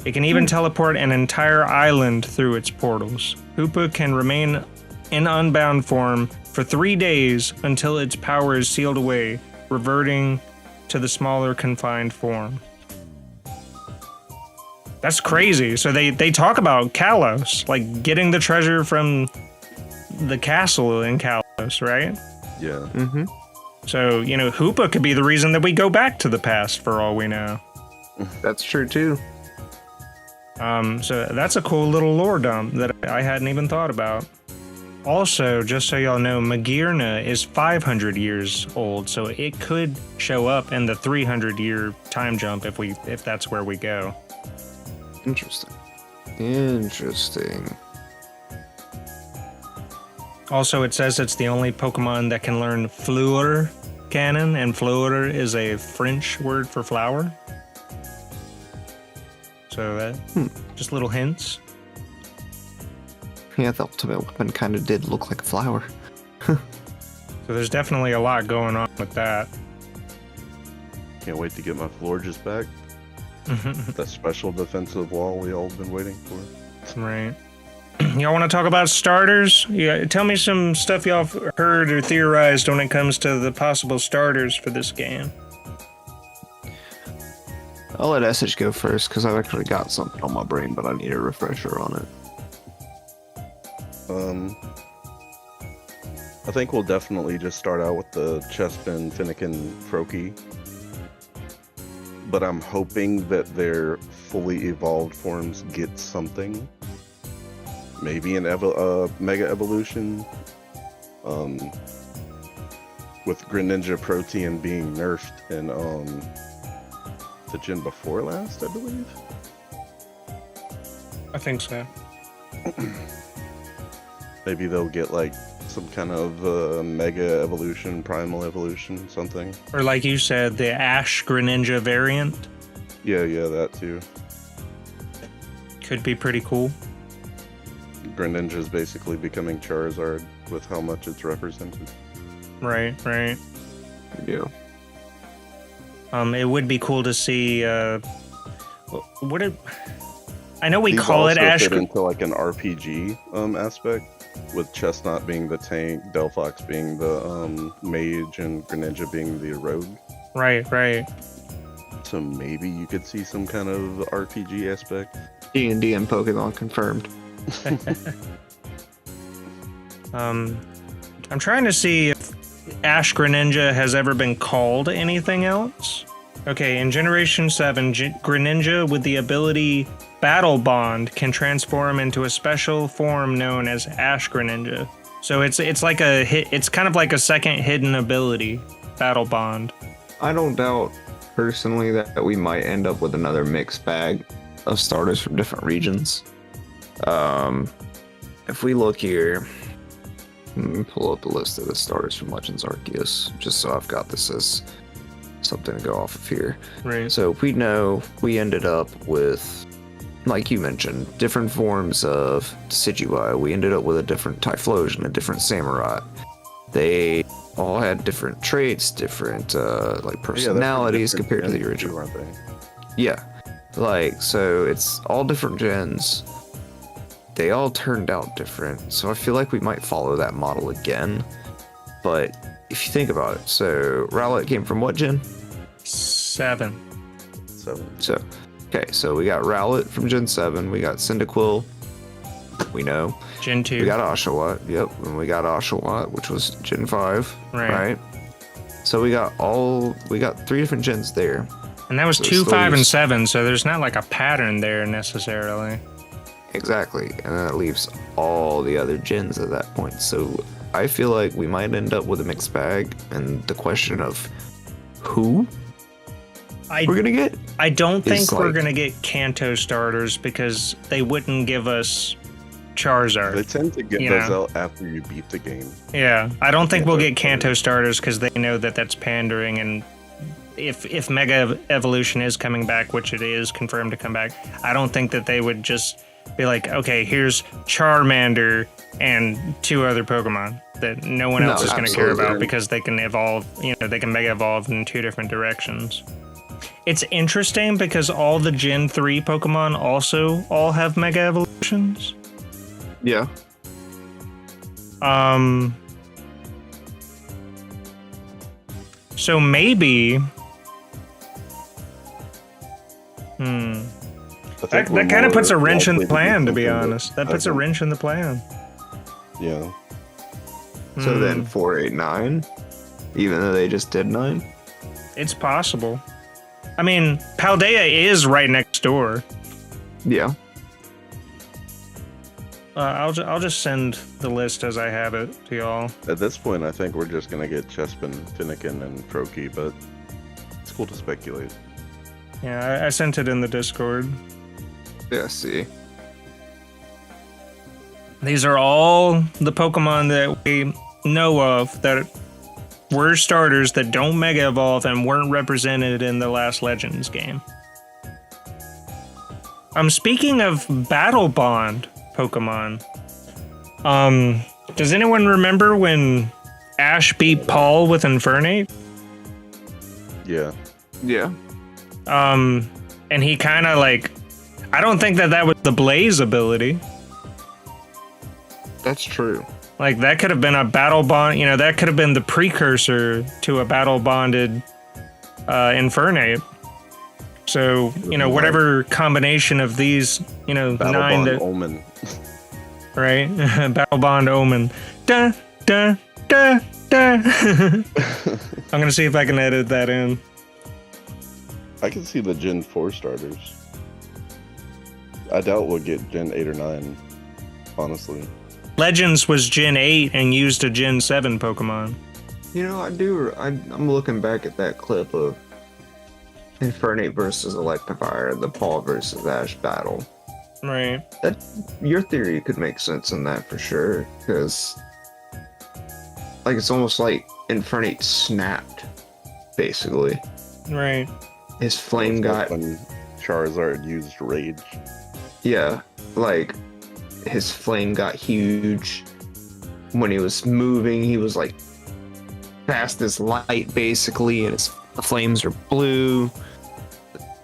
It can even teleport an entire island through its portals. Hoopa can remain in unbound form for 3 days until its power is sealed away, reverting to the smaller confined form. That's crazy. So they talk about Kalos, like getting the treasure from the castle in Kalos, right? Yeah. Mm-hmm. So, Hoopa could be the reason that we go back to the past for all we know. That's true too. So that's a cool little lore dump that I hadn't even thought about. Also, just so y'all know, Magirna is 500 years old, so it could show up in the 300-year time jump if that's where we go. Interesting. Also, it says it's the only Pokemon that can learn Fleur Canon, and Fleur is a French word for flower. So that just little hints. Yeah, the ultimate weapon kind of did look like a flower. So there's definitely a lot going on with that. Can't wait to get my Florges back. That special defensive wall we all been waiting for. Right. Y'all want to talk about starters? Yeah, tell me some stuff y'all heard or theorized when it comes to the possible starters for this game. I'll let Essej go first because I've actually got something on my brain, but I need a refresher on it. I think we'll definitely just start out with the Chespin, Finnegan, Froakie. But I'm hoping that their fully evolved forms get something. Maybe an Mega Evolution. With Greninja Protean being nerfed in the gen before last, I believe. I think so. Maybe they'll get like some kind of Mega Evolution, Primal Evolution, something. Or like you said, the Ash Greninja variant Yeah, that too. could be pretty cool. Greninja's basically becoming Charizard with how much it's represented. Right. Yeah. It would be cool to see. I know we call it also Ash. fit into like an RPG aspect, with Chestnut being the tank, Delphox being the mage, and Greninja being the rogue. Right. So maybe you could see some kind of RPG aspect. D&D and Pokemon confirmed. I'm trying to see if Ash Greninja has ever been called anything else. Okay, in Generation 7, Greninja with the ability Battle Bond can transform into a special form known as Ash Greninja. So it's like it's kind of like a second hidden ability, Battle Bond. I don't doubt personally that we might end up with another mixed bag of starters from different regions. If we look here, let me pull up the list of the starters from Legends Arceus, just so I've got this as something to go off of here. Right. So we know we ended up with, like you mentioned, different forms of Cphi. We ended up with a different Typhlosion, a different Samurai. They all had different traits, different personalities compared to the original. Aren't they? Yeah, so it's all different gens. They all turned out different, so I feel like we might follow that model again. But if you think about it, so Rowlet came from what gen? 7. So we got Rowlet from Gen 7, we got Cyndaquil, we know. Gen 2. We got Oshawott, yep, and we got Oshawott, which was Gen 5, right? So we got 3 different gens there. And that was So 2, still 5, and use- 7, so there's not like a pattern there necessarily. Exactly, and that leaves all the other gens at that point. So I feel like we might end up with a mixed bag, and the question of who we're gonna get. I don't think It's we're like- gonna get Kanto starters because they wouldn't give us Charizard. They tend to get You those know. out after you beat the game. Yeah, I don't think Yeah, we'll but- get Kanto starters because they know that that's pandering, and if Mega Evolution is coming back, which it is confirmed to come back, I don't think that they would just be like, okay, here's Charmander and 2 other Pokemon that no one No, else is going to care absolutely. about because they can evolve, they can Mega Evolve in 2 different directions. It's interesting because all the Gen 3 Pokemon also all have Mega Evolutions. Yeah. So maybe. That kind of puts a wrench in the plan, to be honest. That puts a wrench in the plan. Yeah. So then 4, 8, 9, even though they just did 9. It's possible. I mean, Paldea is right next door. Yeah. I'll just send the list as I have it to y'all. At this point, I think we're just gonna get Chespin, Finnegan, and Froki, but it's cool to speculate. Yeah, I sent it in the Discord. Yeah, see. These are all the Pokemon that we know of that were starters that don't Mega Evolve and weren't represented in the last Legends game. Speaking of Battle Bond Pokemon, does anyone remember when Ash beat Paul with Infernape? Yeah. Yeah. And he kind of like, I don't think that was the Blaze ability. That's true. Like, that could have been a battle bond, that could have been the precursor to a battle bonded Infernape. So, whatever combination of these, Battle 9 Bond that, Omen. right? Battle Bond Omen. Da, da, da, da. I'm gonna see if I can edit that in. I can see the Gen 4 starters. I doubt we'll get Gen 8 or 9, honestly. Legends was Gen 8 and used a Gen 7 Pokemon. I'm looking back at that clip of Infernape versus Electivire, the Paul versus Ash battle. Right. Your theory could make sense in that for sure, because like it's almost like Infernape snapped, basically. Right. His flame got when Charizard used Rage. Yeah, like his flame got huge. When he was moving, he was like fast as light, basically, and the flames are blue.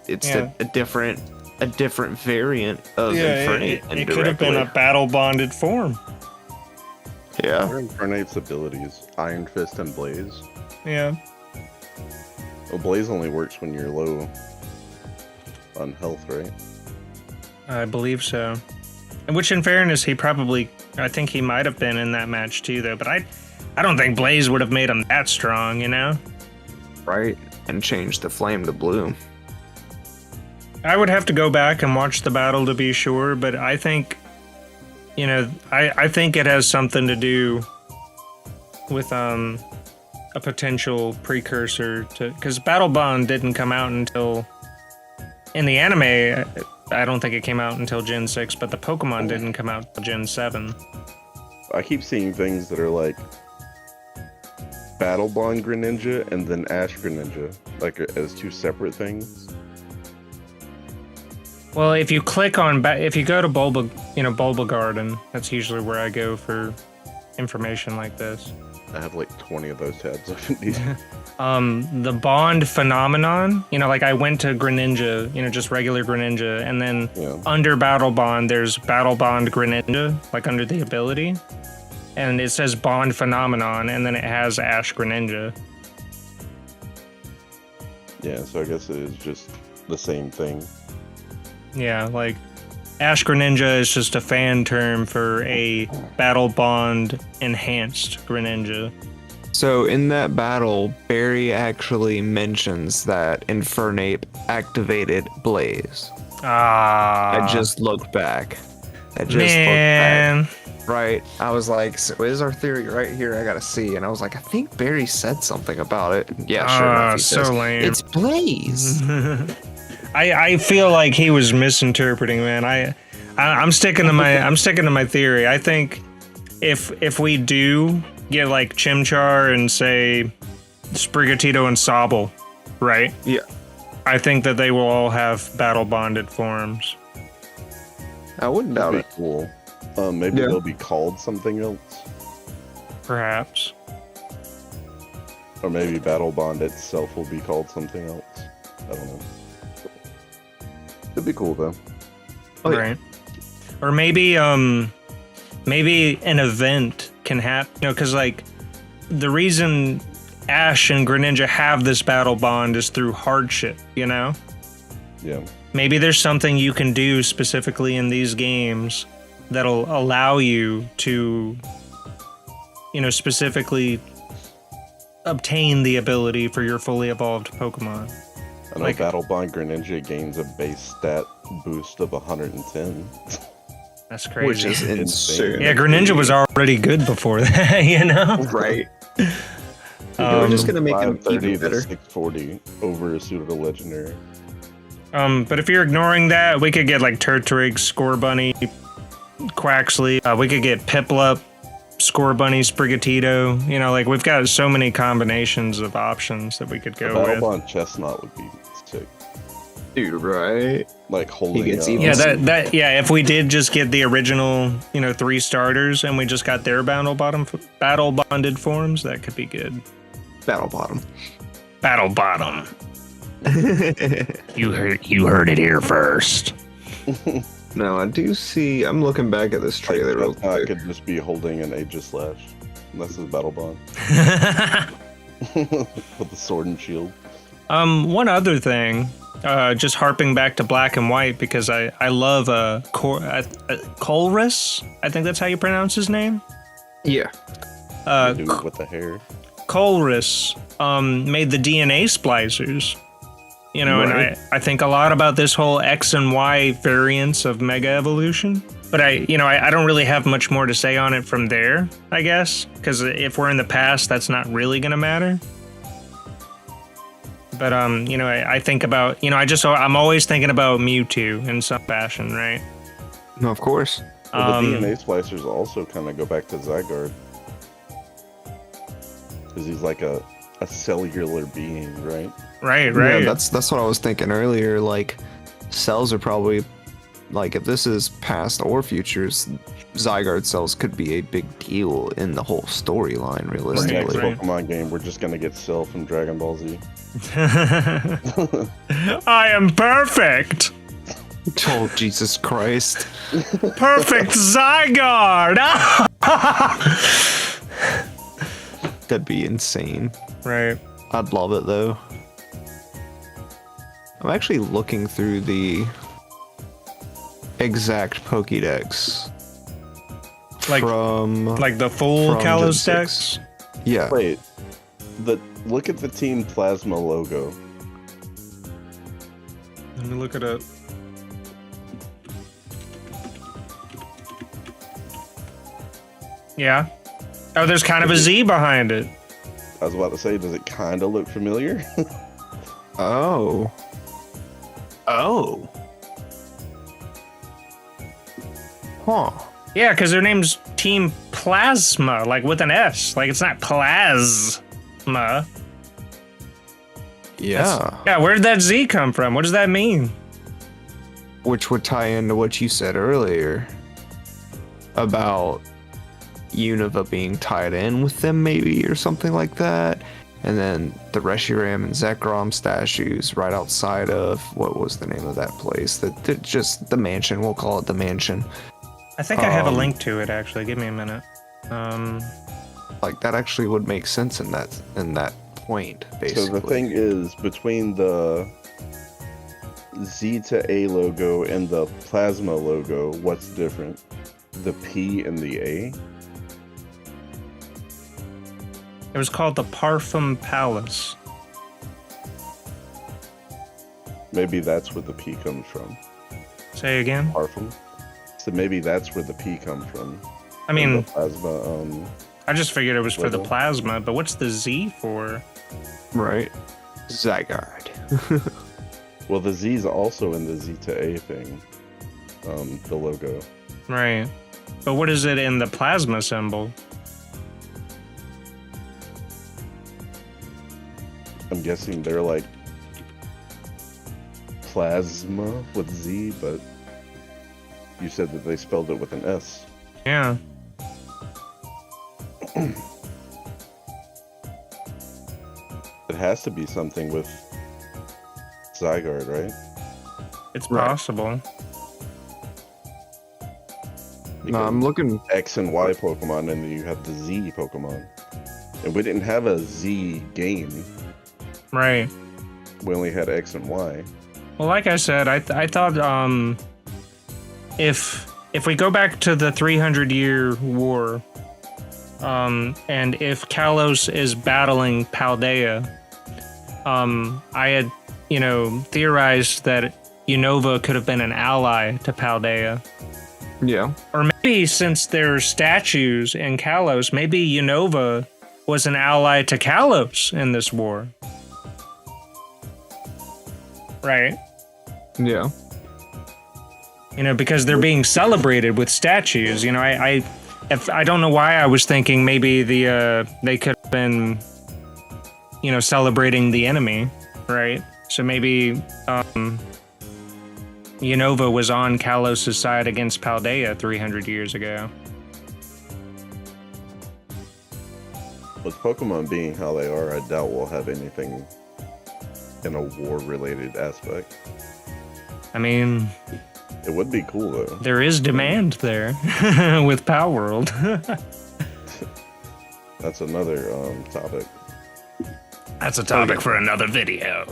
It's a different variant of Infernape. It could have been a battle bonded form. Yeah. What are Infernape's abilities? Iron Fist and Blaze. Yeah. Well, Blaze only works when you're low on health, right? I believe so. And which, in fairness, I think he might have been in that match too, though. But I don't think Blaze would have made him that strong, Right, and changed the flame to blue. I would have to go back and watch the battle to be sure, but I think, I think it has something to do with a potential precursor to, because Battle Bond didn't come out until in the anime. I don't think it came out until Gen 6, but the Pokemon didn't come out until Gen 7. I keep seeing things that are like Battle Bond Greninja and then Ash Greninja, like as two separate things. Well, if you click on, if you go to Bulba Garden, that's usually where I go for information like this. I have like 20 of those tabs open. The Bond phenomenon, like I went to Greninja, just regular Greninja, and then under Battle Bond, there's Battle Bond Greninja, like under the ability, and it says Bond phenomenon, and then it has Ash Greninja. Yeah, so I guess it is just the same thing. Yeah, like Ash Greninja is just a fan term for a Battle Bond enhanced Greninja. So in that battle, Barry actually mentions that Infernape activated Blaze. I just looked back. Looked back. Right. I was like, so is our theory right here? I gotta see. And I was like, I think Barry said something about it. Yeah, sure enough, he says, lame. It's Blaze. I feel like he was misinterpreting, man. I'm sticking to my theory. I think if we do get like Chimchar and say Sprigatito and Sobble, right? Yeah. I think that they will all have battle bonded forms. I wouldn't doubt it. Cool. Maybe they'll be called something else. Perhaps. Or maybe Battle Bond itself will be called something else. I don't know. It'd be cool though. Right. Or maybe an event can happen, because like the reason Ash and Greninja have this battle bond is through hardship, Yeah. Maybe there's something you can do specifically in these games that'll allow you to, specifically obtain the ability for your fully evolved Pokemon. I know Like- Battle Bond Greninja gains a base stat boost of 110. That's crazy. Which is insane. yeah, Greninja was already good before that, Right. We're just gonna make him 530 even to better. 640 over a pseudo legendary. But if you're ignoring that, we could get like Turtwig, Scorbunny, Quaxley. We could get Piplup, Scorbunny, Sprigatito. Like we've got so many combinations of options that we could The go Battle with. Bond Chestnut would be sick. Dude, right? Like holding gets up. even- Yeah, if we did just get the original, 3 starters and we just got their battle bonded forms, that could be good. Battle bottom. Battle bottom. You heard it here first. No, I do see. I'm looking back at this Like, trailer real Chestnut quick. could just be holding an Aegislash. And that's his Battle Bond. With the sword and shield. One other thing, just harping back to Black and White because I love Colress. I think that's how you pronounce his name. Yeah. Dude with the hair. Colress made the DNA splicers. And Right. I think a lot about this whole X and Y variants of Mega Evolution. But I don't really have much more to say on it from there, I guess. Because if we're in the past, that's not really going to matter. But, I think about, I'm always thinking about Mewtwo in some fashion, right? No, of course. Well, the DNA splicers also kind of go back to Zygarde. Because he's like a cellular being, right? Right. Yeah, that's what I was thinking earlier. Like, cells are probably like if this is past or futures, Zygarde cells could be a big deal in the whole storyline. Next Realistically, Right. Pokemon game, we're just gonna get Cell from Dragon Ball Z. I am perfect. oh Jesus Christ! Perfect Zygarde. That'd be insane. Right. I'd love it though. I'm actually looking through the exact Pokédex Like from like the full from Kalos Gen decks. 6. Yeah. Wait, look at the Team Plasma logo. Let me look it up. Yeah. Oh, there's kind of a Z behind it. I was about to say, does it kind of look familiar? Oh. Oh. Huh. Yeah, because their name's Team Plasma, like with an S. Like it's not Plasma. Yeah. Yeah, where did that Z come from? What does that mean? Which would tie into what you said earlier about Unova being tied in with them, maybe, or something like that. And then the Reshiram and Zekrom statues right outside of what was the name of that place? Just the mansion. We'll call it the mansion. I think I have a Um, link to it actually. Give me a minute. Like that actually would make sense in that point, basically. So the thing is, between the Z to A logo and the Plasma logo, what's different? The P and the A? It was called the Parfum Palace. Maybe that's where the P comes from. Say again. Parfum? So maybe that's where the P comes from. I The mean, Plasma, I just figured it was for the logo. plasma, but what's the Z for? Right. Zygarde. well, the Z's also in the Z to A thing. The logo. Right. But what is it in the plasma symbol? I'm guessing they're like Plasma with Z, but you said that they spelled it with an S. Yeah. It has to be something with Zygarde, right? It's Right. possible. No, I'm looking. X and Y Pokemon, and then you have the Z Pokemon. And we didn't have a Z game. Right. We only had X and Y. Well, like I said, I thought if we go back to the 300-year war, And if Kalos is battling Paldea, I had, theorized that Unova could have been an ally to Paldea. Yeah. Or maybe since there's statues in Kalos, maybe Unova was an ally to Kalos in this war. Right? Yeah. Because they're being celebrated with statues. I don't know why I was thinking maybe they could have been, celebrating the enemy, right? So maybe Unova was on Kalos' side against Paldea 300 years ago. With Pokemon being how they are, I doubt we'll have anything in a war-related aspect. I mean, it would be cool though. There is demand there with Palworld. That's another topic. That's a topic for another video.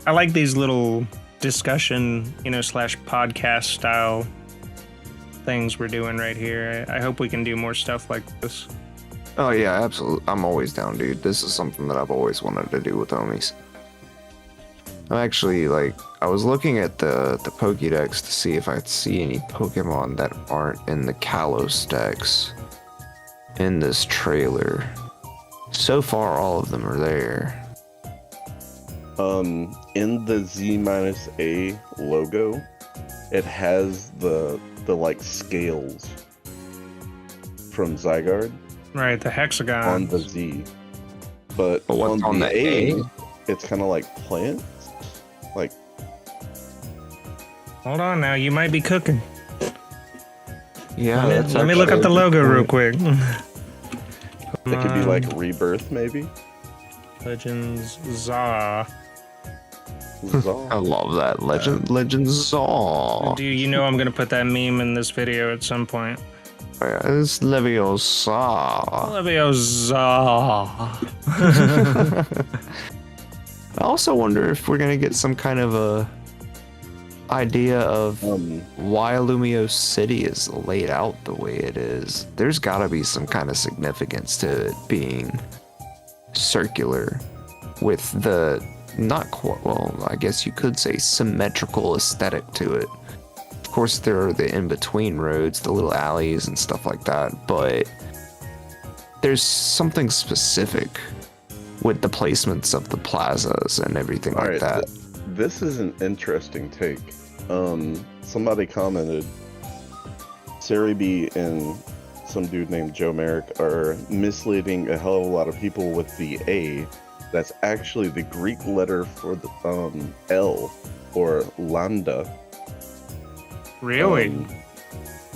I like these little discussion, slash podcast style things we're doing right here. I hope we can do more stuff like this. Oh yeah, absolutely. I'm always down, dude. This is something that I've always wanted to do with homies. I'm actually, I was looking at the Pokédex to see if I'd see any Pokemon that aren't in the Kalos Dex in this trailer. So far, all of them are there. In the Z-A logo, it has the scales from Zygarde. Right, the hexagon. On the Z. But on the A, it's kind of like plants. Hold on now, you might be cooking. Yeah, let me look up the logo real quick. It could be like Rebirth, maybe? Legends Zaw. Zaw. I love that. Legends Zaw. Dude, I'm gonna put that meme in this video at some point. Yeah, it's Leviosa. Leviosa. I also wonder if we're gonna get some kind of a idea of why Lumio City is laid out the way it is. There's gotta be some kind of significance to it being circular with the I guess you could say symmetrical aesthetic to it. Of course, there are the in-between roads, the little alleys and stuff like that, but there's something specific with the placements of the plazas and everything like that. This is an interesting take. Somebody commented, Cerebi and some dude named Joe Merrick are misleading a hell of a lot of people with the A. That's actually the Greek letter for the L, or lambda. Really?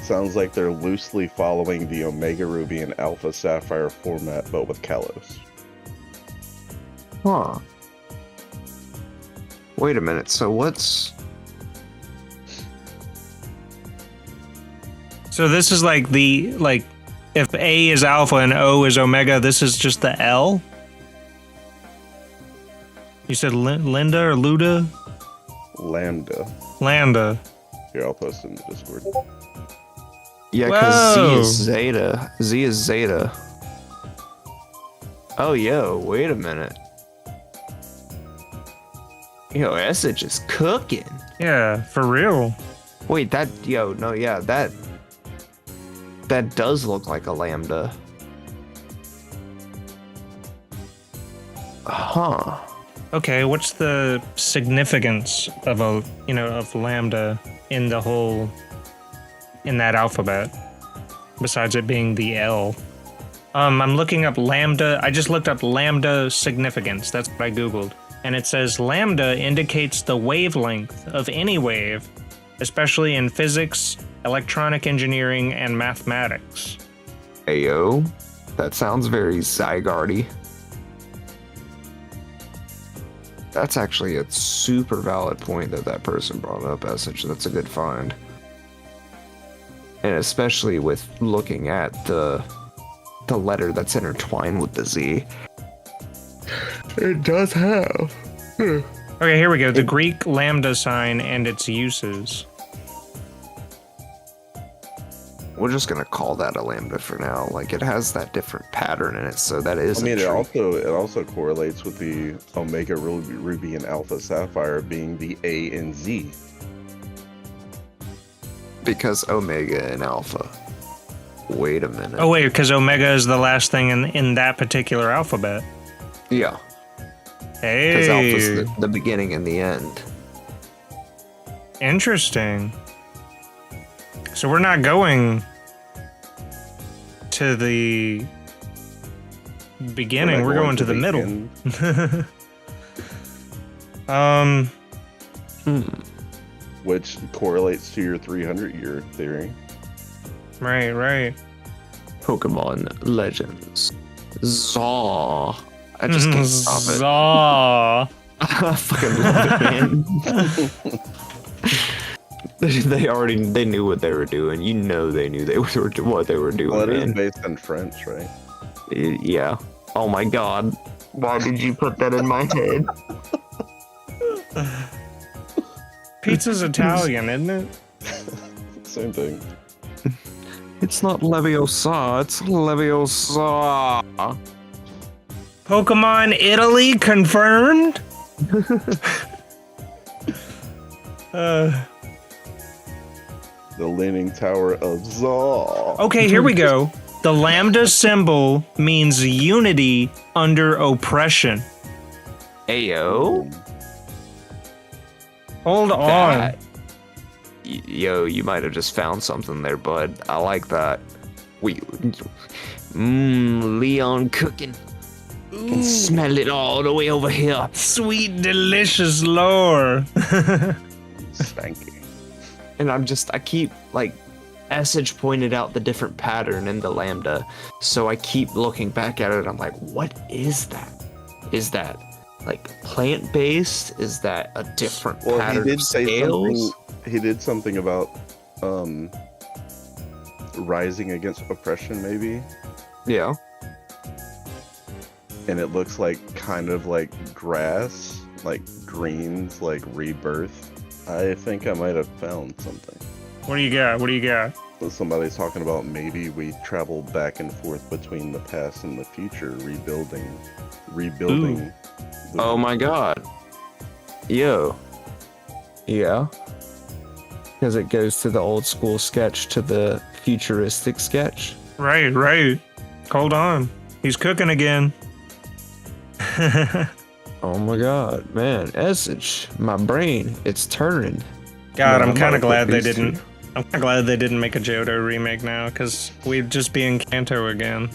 Sounds like they're loosely following the Omega Ruby and Alpha Sapphire format, but with Kalos. Huh. Wait a minute, so what's... So this is if A is Alpha and O is Omega, this is just the L? You said Linda or Luda? Lambda. Here, I'll post it in the Discord. Yeah, because Z is Zeta. Z is Zeta. Oh, yo, wait a minute. Yo, Essej is cooking. Yeah, for real. Wait, that does look like a lambda. Huh. Okay, what's the significance of of lambda in that alphabet, besides it being the L? I'm looking up lambda. I just looked up lambda significance. That's what I Googled. And it says lambda indicates the wavelength of any wave, especially in physics, electronic engineering, and mathematics. Ayo, that sounds very Zygarde-y. That's actually a super valid point that person brought up, Essej. That's a good find. And especially with looking at the letter that's intertwined with the Z. It does have. Okay, here we go. The Greek lambda sign and its uses. we're just gonna call that a lambda for now. Like it has that different pattern in it, so that is. I mean, a tree. it also correlates with the Omega Ruby and Alpha Sapphire being the A and Z. Because Omega and Alpha. Wait a minute. Oh wait, because Omega is the last thing in that particular alphabet. Yeah. Because Alpha's Hey, the beginning and the end. interesting. So we're not going to the beginning. We're going to the middle. end, which correlates to your 300-year theory. Right. Pokemon Legends. Zaw. I just can't stop it. Zaw. I fucking love it, man. They knew what they were doing. You know they knew what they were doing, Well, it is man. based in French, right? Yeah. Oh my god. Why did you put that in my head? Pizza's Italian, isn't it? Same thing. It's not Leviosa, it's Leviosa. Pokemon Italy confirmed? The Leaning Tower of Zaw. Okay, here we go. The lambda symbol means unity under oppression. Ayo. Hold on. That- Yo, you might have just found something there, bud. I like that. Leon cooking. Can smell it all the way over here. Sweet, delicious lore. Stanky. And I keep, like, Essej pointed out the different pattern in the lambda, so I keep looking back at it. I'm like, what is that? Is that, like, plant-based? Is that a different pattern he did of say scales? something. He did something about rising against oppression, maybe. Yeah. And it looks like kind of like grass, like greens, like rebirth. I think I might have found something. What do you got? Somebody's talking about maybe we travel back and forth between the past and the future, rebuilding. Oh my god. Yo. Yeah. Because it goes to the old school sketch to the futuristic sketch. Right. Hold on. He's cooking again. Oh my god, man. Essej, my brain, it's turning. God, No, I'm I'm kind not of glad they these two. didn't. I'm kind of glad they didn't make a Johto remake now, because we'd just be in Kanto again.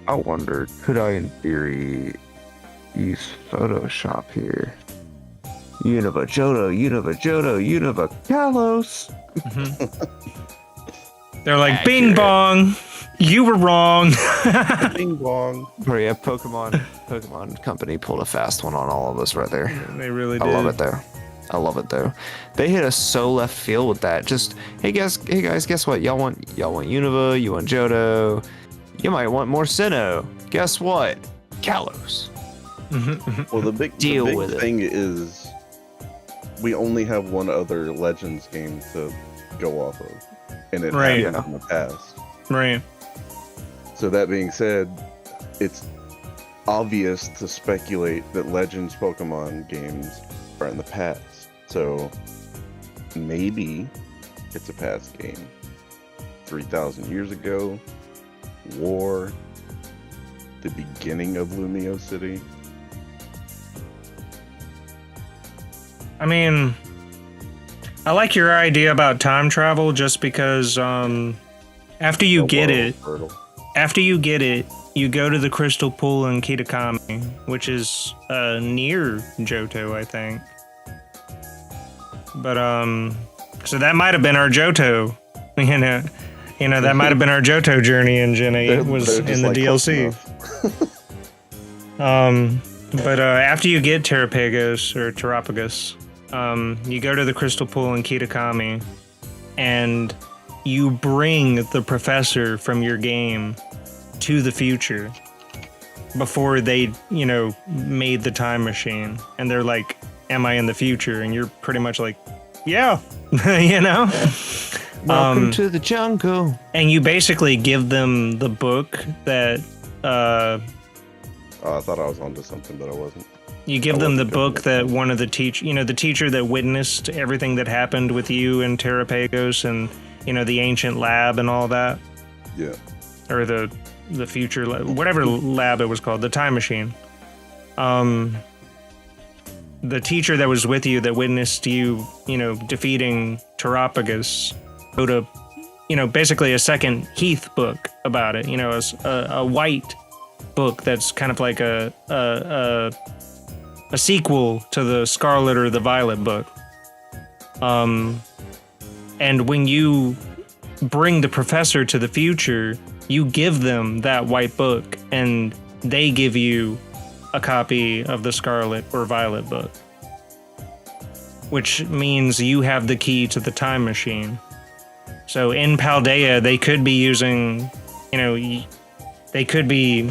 I wonder, could I in theory use Photoshop here? Unova Johto, Kalos. They're like, Accurate. bing bong, you were wrong. Bing bong. Oh yeah, Pokemon Company pulled a fast one on all of us right there. They really did. I love it though. They hit us so left field with that. Just hey guys, guess what? Y'all want Unova, you want Johto, you might want more Sinnoh. Guess what? Kalos. Well, the big Deal with it. thing is we only have one other Legends game to go off of, and it Right. happened in the past. Right. So that being said, it's obvious to speculate that Legends Pokemon games are in the past. So maybe it's a past game. 3,000 years ago, war, the beginning of Lumio City. I mean, I like your idea about time travel just because after you get it, you go to the Crystal Pool in Kitakami, which is near Johto, I think. But so that might have been our Johto, you know that might have been our Johto journey in Gen 8 was They're in just, the like, DLC. But after you get Terrapagos or Terrapagus, you go to the Crystal Pool in Kitakami, and you bring the professor from your game to the future before they, made the time machine. And they're like, am I in the future? And you're pretty much like, yeah, Welcome to the jungle. And you basically give them the book that Oh, I thought I was onto something, but I wasn't. you give them the book that one of the the teacher that witnessed everything that happened with you and Terrapagos and the ancient lab and all that, Yeah. or the future whatever lab it was called, the time machine. The teacher that was with you that witnessed you, defeating Terrapagos wrote basically a second Heath book about it. A white book that's kind of like a sequel to the Scarlet or the Violet book. And when you bring the professor to the future, you give them that white book, and they give you a copy of the Scarlet or Violet book, which means you have the key to the time machine. So in Paldea, they could be using, they could be,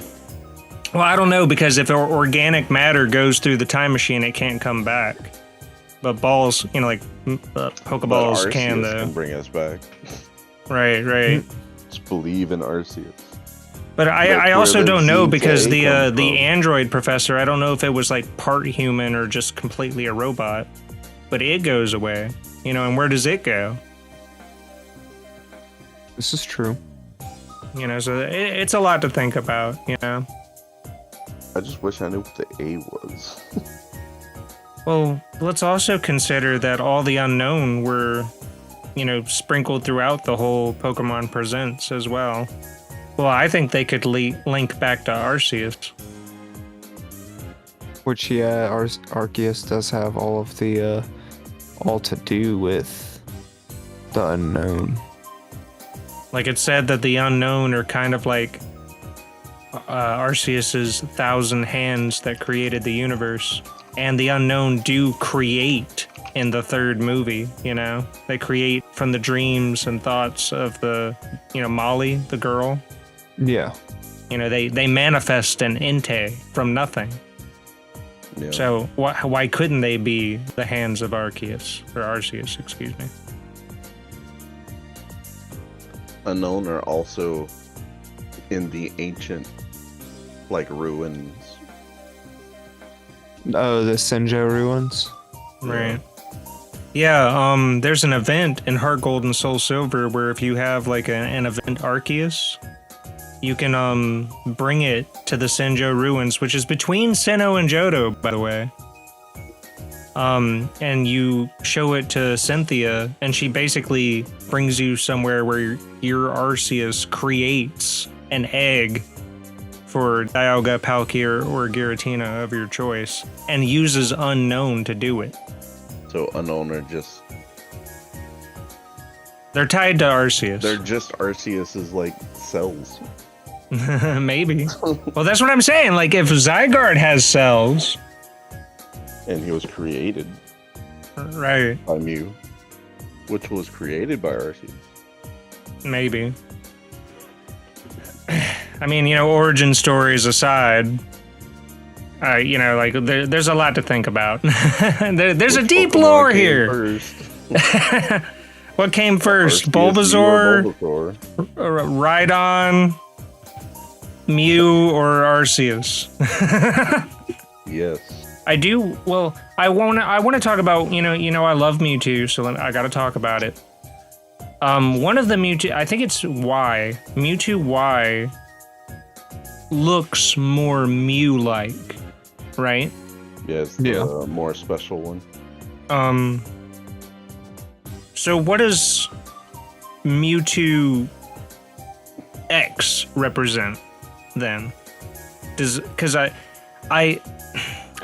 well, I don't know, because if organic matter goes through the time machine, it can't come back. But balls, like Pokeballs can, though. Can bring us back. Right. Just believe in Arceus. But I also don't know, because the android professor, I don't know if it was like part human or just completely a robot. But it goes away, and where does it go? This is true. So it's a lot to think about, I just wish I knew what the A was. Well, let's also consider that all the unknown were, sprinkled throughout the whole Pokemon Presents as well. Well, I think they could link back to Arceus. Which, yeah, Arceus does have all of the, all to do with the unknown. Like, it said that the unknown are kind of like Arceus's 1,000 hands that created the universe. And the unknown do create in the third movie, They create from the dreams and thoughts of the, Molly, the girl. Yeah. They manifest an Entei from nothing. Yeah. So why couldn't they be the hands of Arceus, excuse me? Unknown are also in the ancient, ruins. Oh, the Senjo ruins? Right. Yeah, there's an event in Heart Gold and Soul Silver where if you have an event Arceus, you can bring it to the Senjo ruins, which is between Sinnoh and Johto, by the way. And you show it to Cynthia, and she basically brings you somewhere where your Arceus creates an egg for Dialga, Palkia, or Giratina of your choice, and uses Unknown to do it. So Unknown are just... They're tied to Arceus. They're just Arceus's, cells. Maybe. Well, that's what I'm saying. If Zygarde has cells... And he was created right by Mew, which was created by Arceus. Maybe. I mean, origin stories aside, there's a lot to think about. There's a deep lore here. What came first? Bulbasaur, Rhydon, Mew, or Arceus? Yes. I do. Well, I want to talk about. I love Mewtwo, so I got to talk about it. One of the Mewtwo, I think it's Y. Mewtwo Y looks more Mew-like, right? Yes. The more special one. So what does Mewtwo X represent then? Because I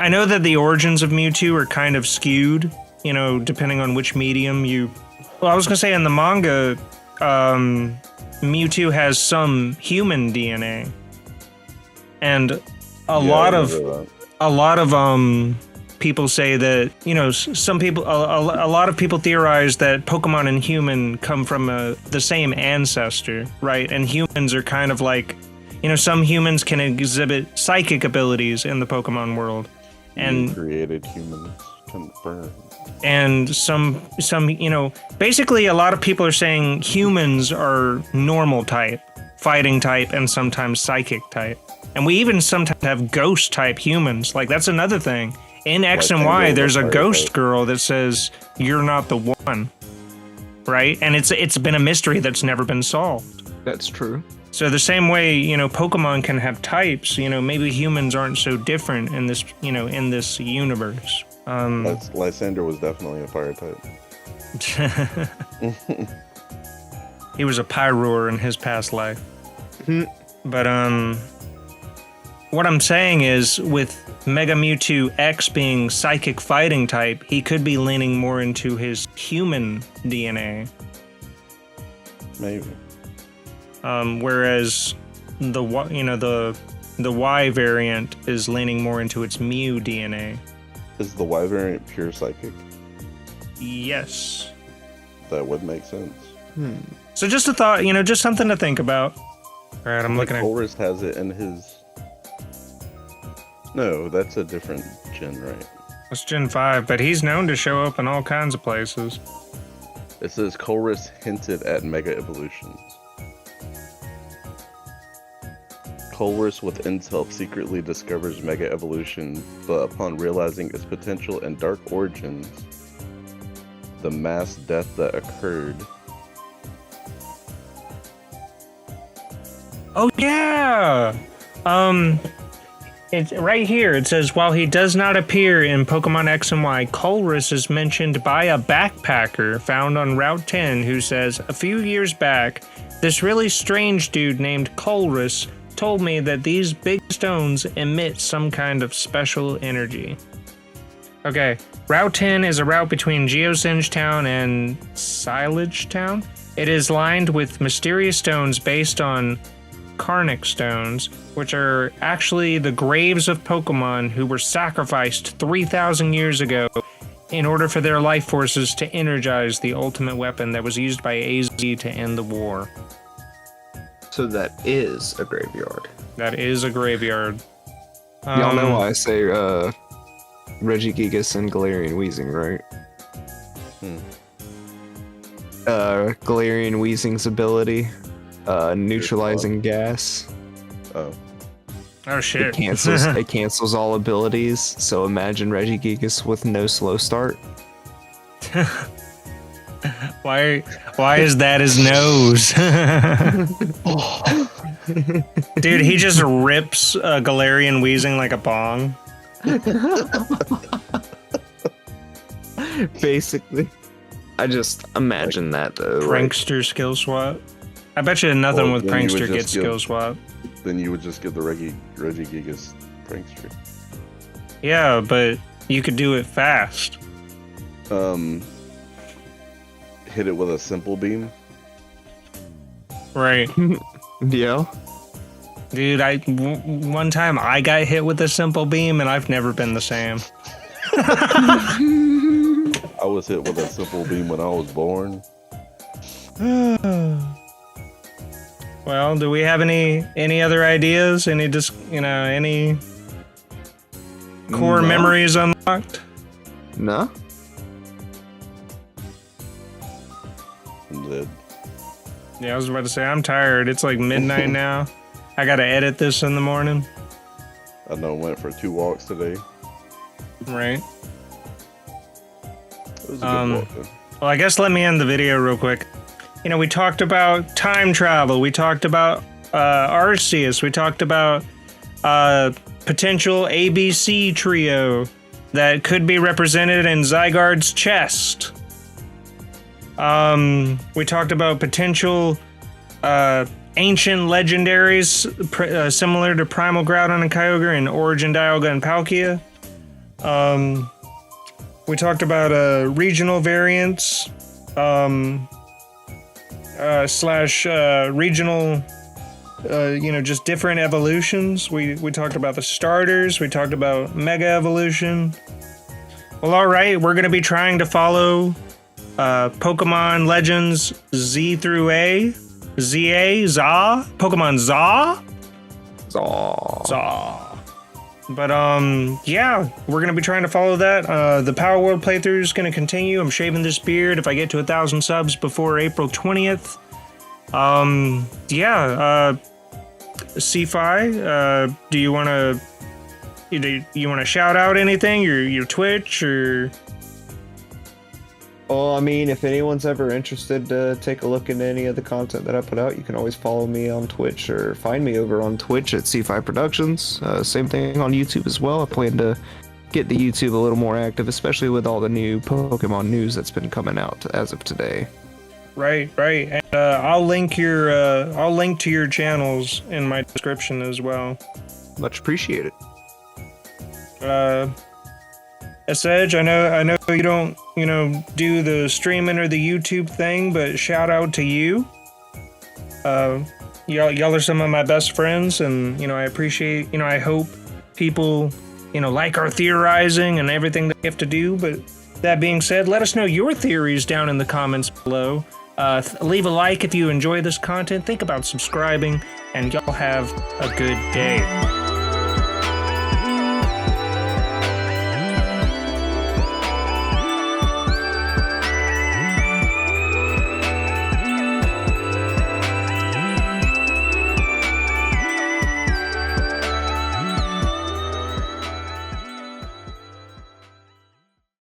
know that the origins of Mewtwo are kind of skewed, depending on which medium you... Well, I was going to say in the manga, Mewtwo has some human DNA. And a lot of people say that, some people, a lot of people theorize that Pokemon and human come from the same ancestor, right? And humans are kind of some humans can exhibit psychic abilities in the Pokemon world. And created humans. Confirmed. And some, basically a lot of people are saying humans are normal type, fighting type, and sometimes psychic type. And we even sometimes have ghost type humans. Like, that's another thing. In X and Y, there's a ghost girl that says, you're not the one. Right? And it's been a mystery that's never been solved. That's true. So the same way, Pokemon can have types, maybe humans aren't so different in this, in this universe. Lysander was definitely a fire type. He was a Pyroar in his past life. But what I'm saying is, with Mega Mewtwo X being psychic fighting type, he could be leaning more into his human DNA. Maybe. Whereas the Y variant is leaning more into its Mew DNA. Is the Y variant pure psychic? Yes. That would make sense. So just a thought, just something to think about. All right, I'm looking at. Colress has it in his. No, that's a different gen, right? It's Gen 5, but he's known to show up in all kinds of places. It says Colress hinted at Mega Evolutions. Colress with intel secretly discovers Mega Evolution, but upon realizing its potential and dark origins, the mass death that occurred. Oh yeah! It's right here. It says, while he does not appear in Pokemon X and Y, Colress is mentioned by a backpacker found on Route 10 who says, a few years back, this really strange dude named Colress told me that these big stones emit some kind of special energy. Okay, Route 10 is a route between Geosenge Town and Silage Town. It is lined with mysterious stones based on Carnic stones, which are actually the graves of Pokemon who were sacrificed 3,000 years ago in order for their life forces to energize the ultimate weapon that was used by AZ to end the war. So that is a graveyard. That is a graveyard. Y'all know why I say Regigigas and Galarian Weezing, right? Galarian Weezing's ability, neutralizing gas. Oh. Oh shit. It cancels all abilities, so imagine Regigigas with no slow start. Why is that his nose? Dude, he just rips Galarian Weezing like a bong. Basically. I just imagine that though. Prankster skill swap. I bet you nothing with Prankster gets skill swap. Then you would just give the Regigigas Prankster. Yeah, but you could do it fast. Hit it with a simple beam. Right. Yeah. Dude, one time I got hit with a simple beam and I've never been the same. I was hit with a simple beam when I was born. Well, do we have any other ideas? Any core memories unlocked? No. I'm dead. Yeah, I was about to say, I'm tired. It's like midnight now. I gotta edit this in the morning. I know, went for 2 walks today. Right. It was a good walk, though. Well, I guess let me end the video real quick. We talked about time travel. We talked about Arceus. We talked about potential ABC trio that could be represented in Zygarde's chest. We talked about potential ancient legendaries similar to Primal Groudon and Kyogre in Origin, Dialga, and Palkia. We talked about regional variants slash regional, just different evolutions. We talked about the starters. We talked about Mega Evolution. Well, all right, we're going to be trying to follow Pokemon Legends Z through A, ZA, ZA, Pokemon ZA? Zaw. ZA. But yeah, we're gonna be trying to follow that. The Power World playthrough is gonna continue. I'm shaving this beard if I get to 1,000 subs before April 20th. Yeah. Cphi, do you wanna shout out anything? Your Twitch or? Well, I mean, if anyone's ever interested to take a look into any of the content that I put out, you can always follow me on Twitch or find me over on Twitch at Cphi Productions. Same thing on YouTube as well. I plan to get the YouTube a little more active, especially with all the new Pokemon news that's been coming out as of today. Right. And I'll link to your channels in my description as well. Much appreciated. Essej, I know you don't, do the streaming or the YouTube thing, but shout out to you. Y'all are some of my best friends, and I appreciate, I hope people, like our theorizing and everything that we have to do. But that being said, let us know your theories down in the comments below. Leave a like if you enjoy this content. Think about subscribing, and y'all have a good day.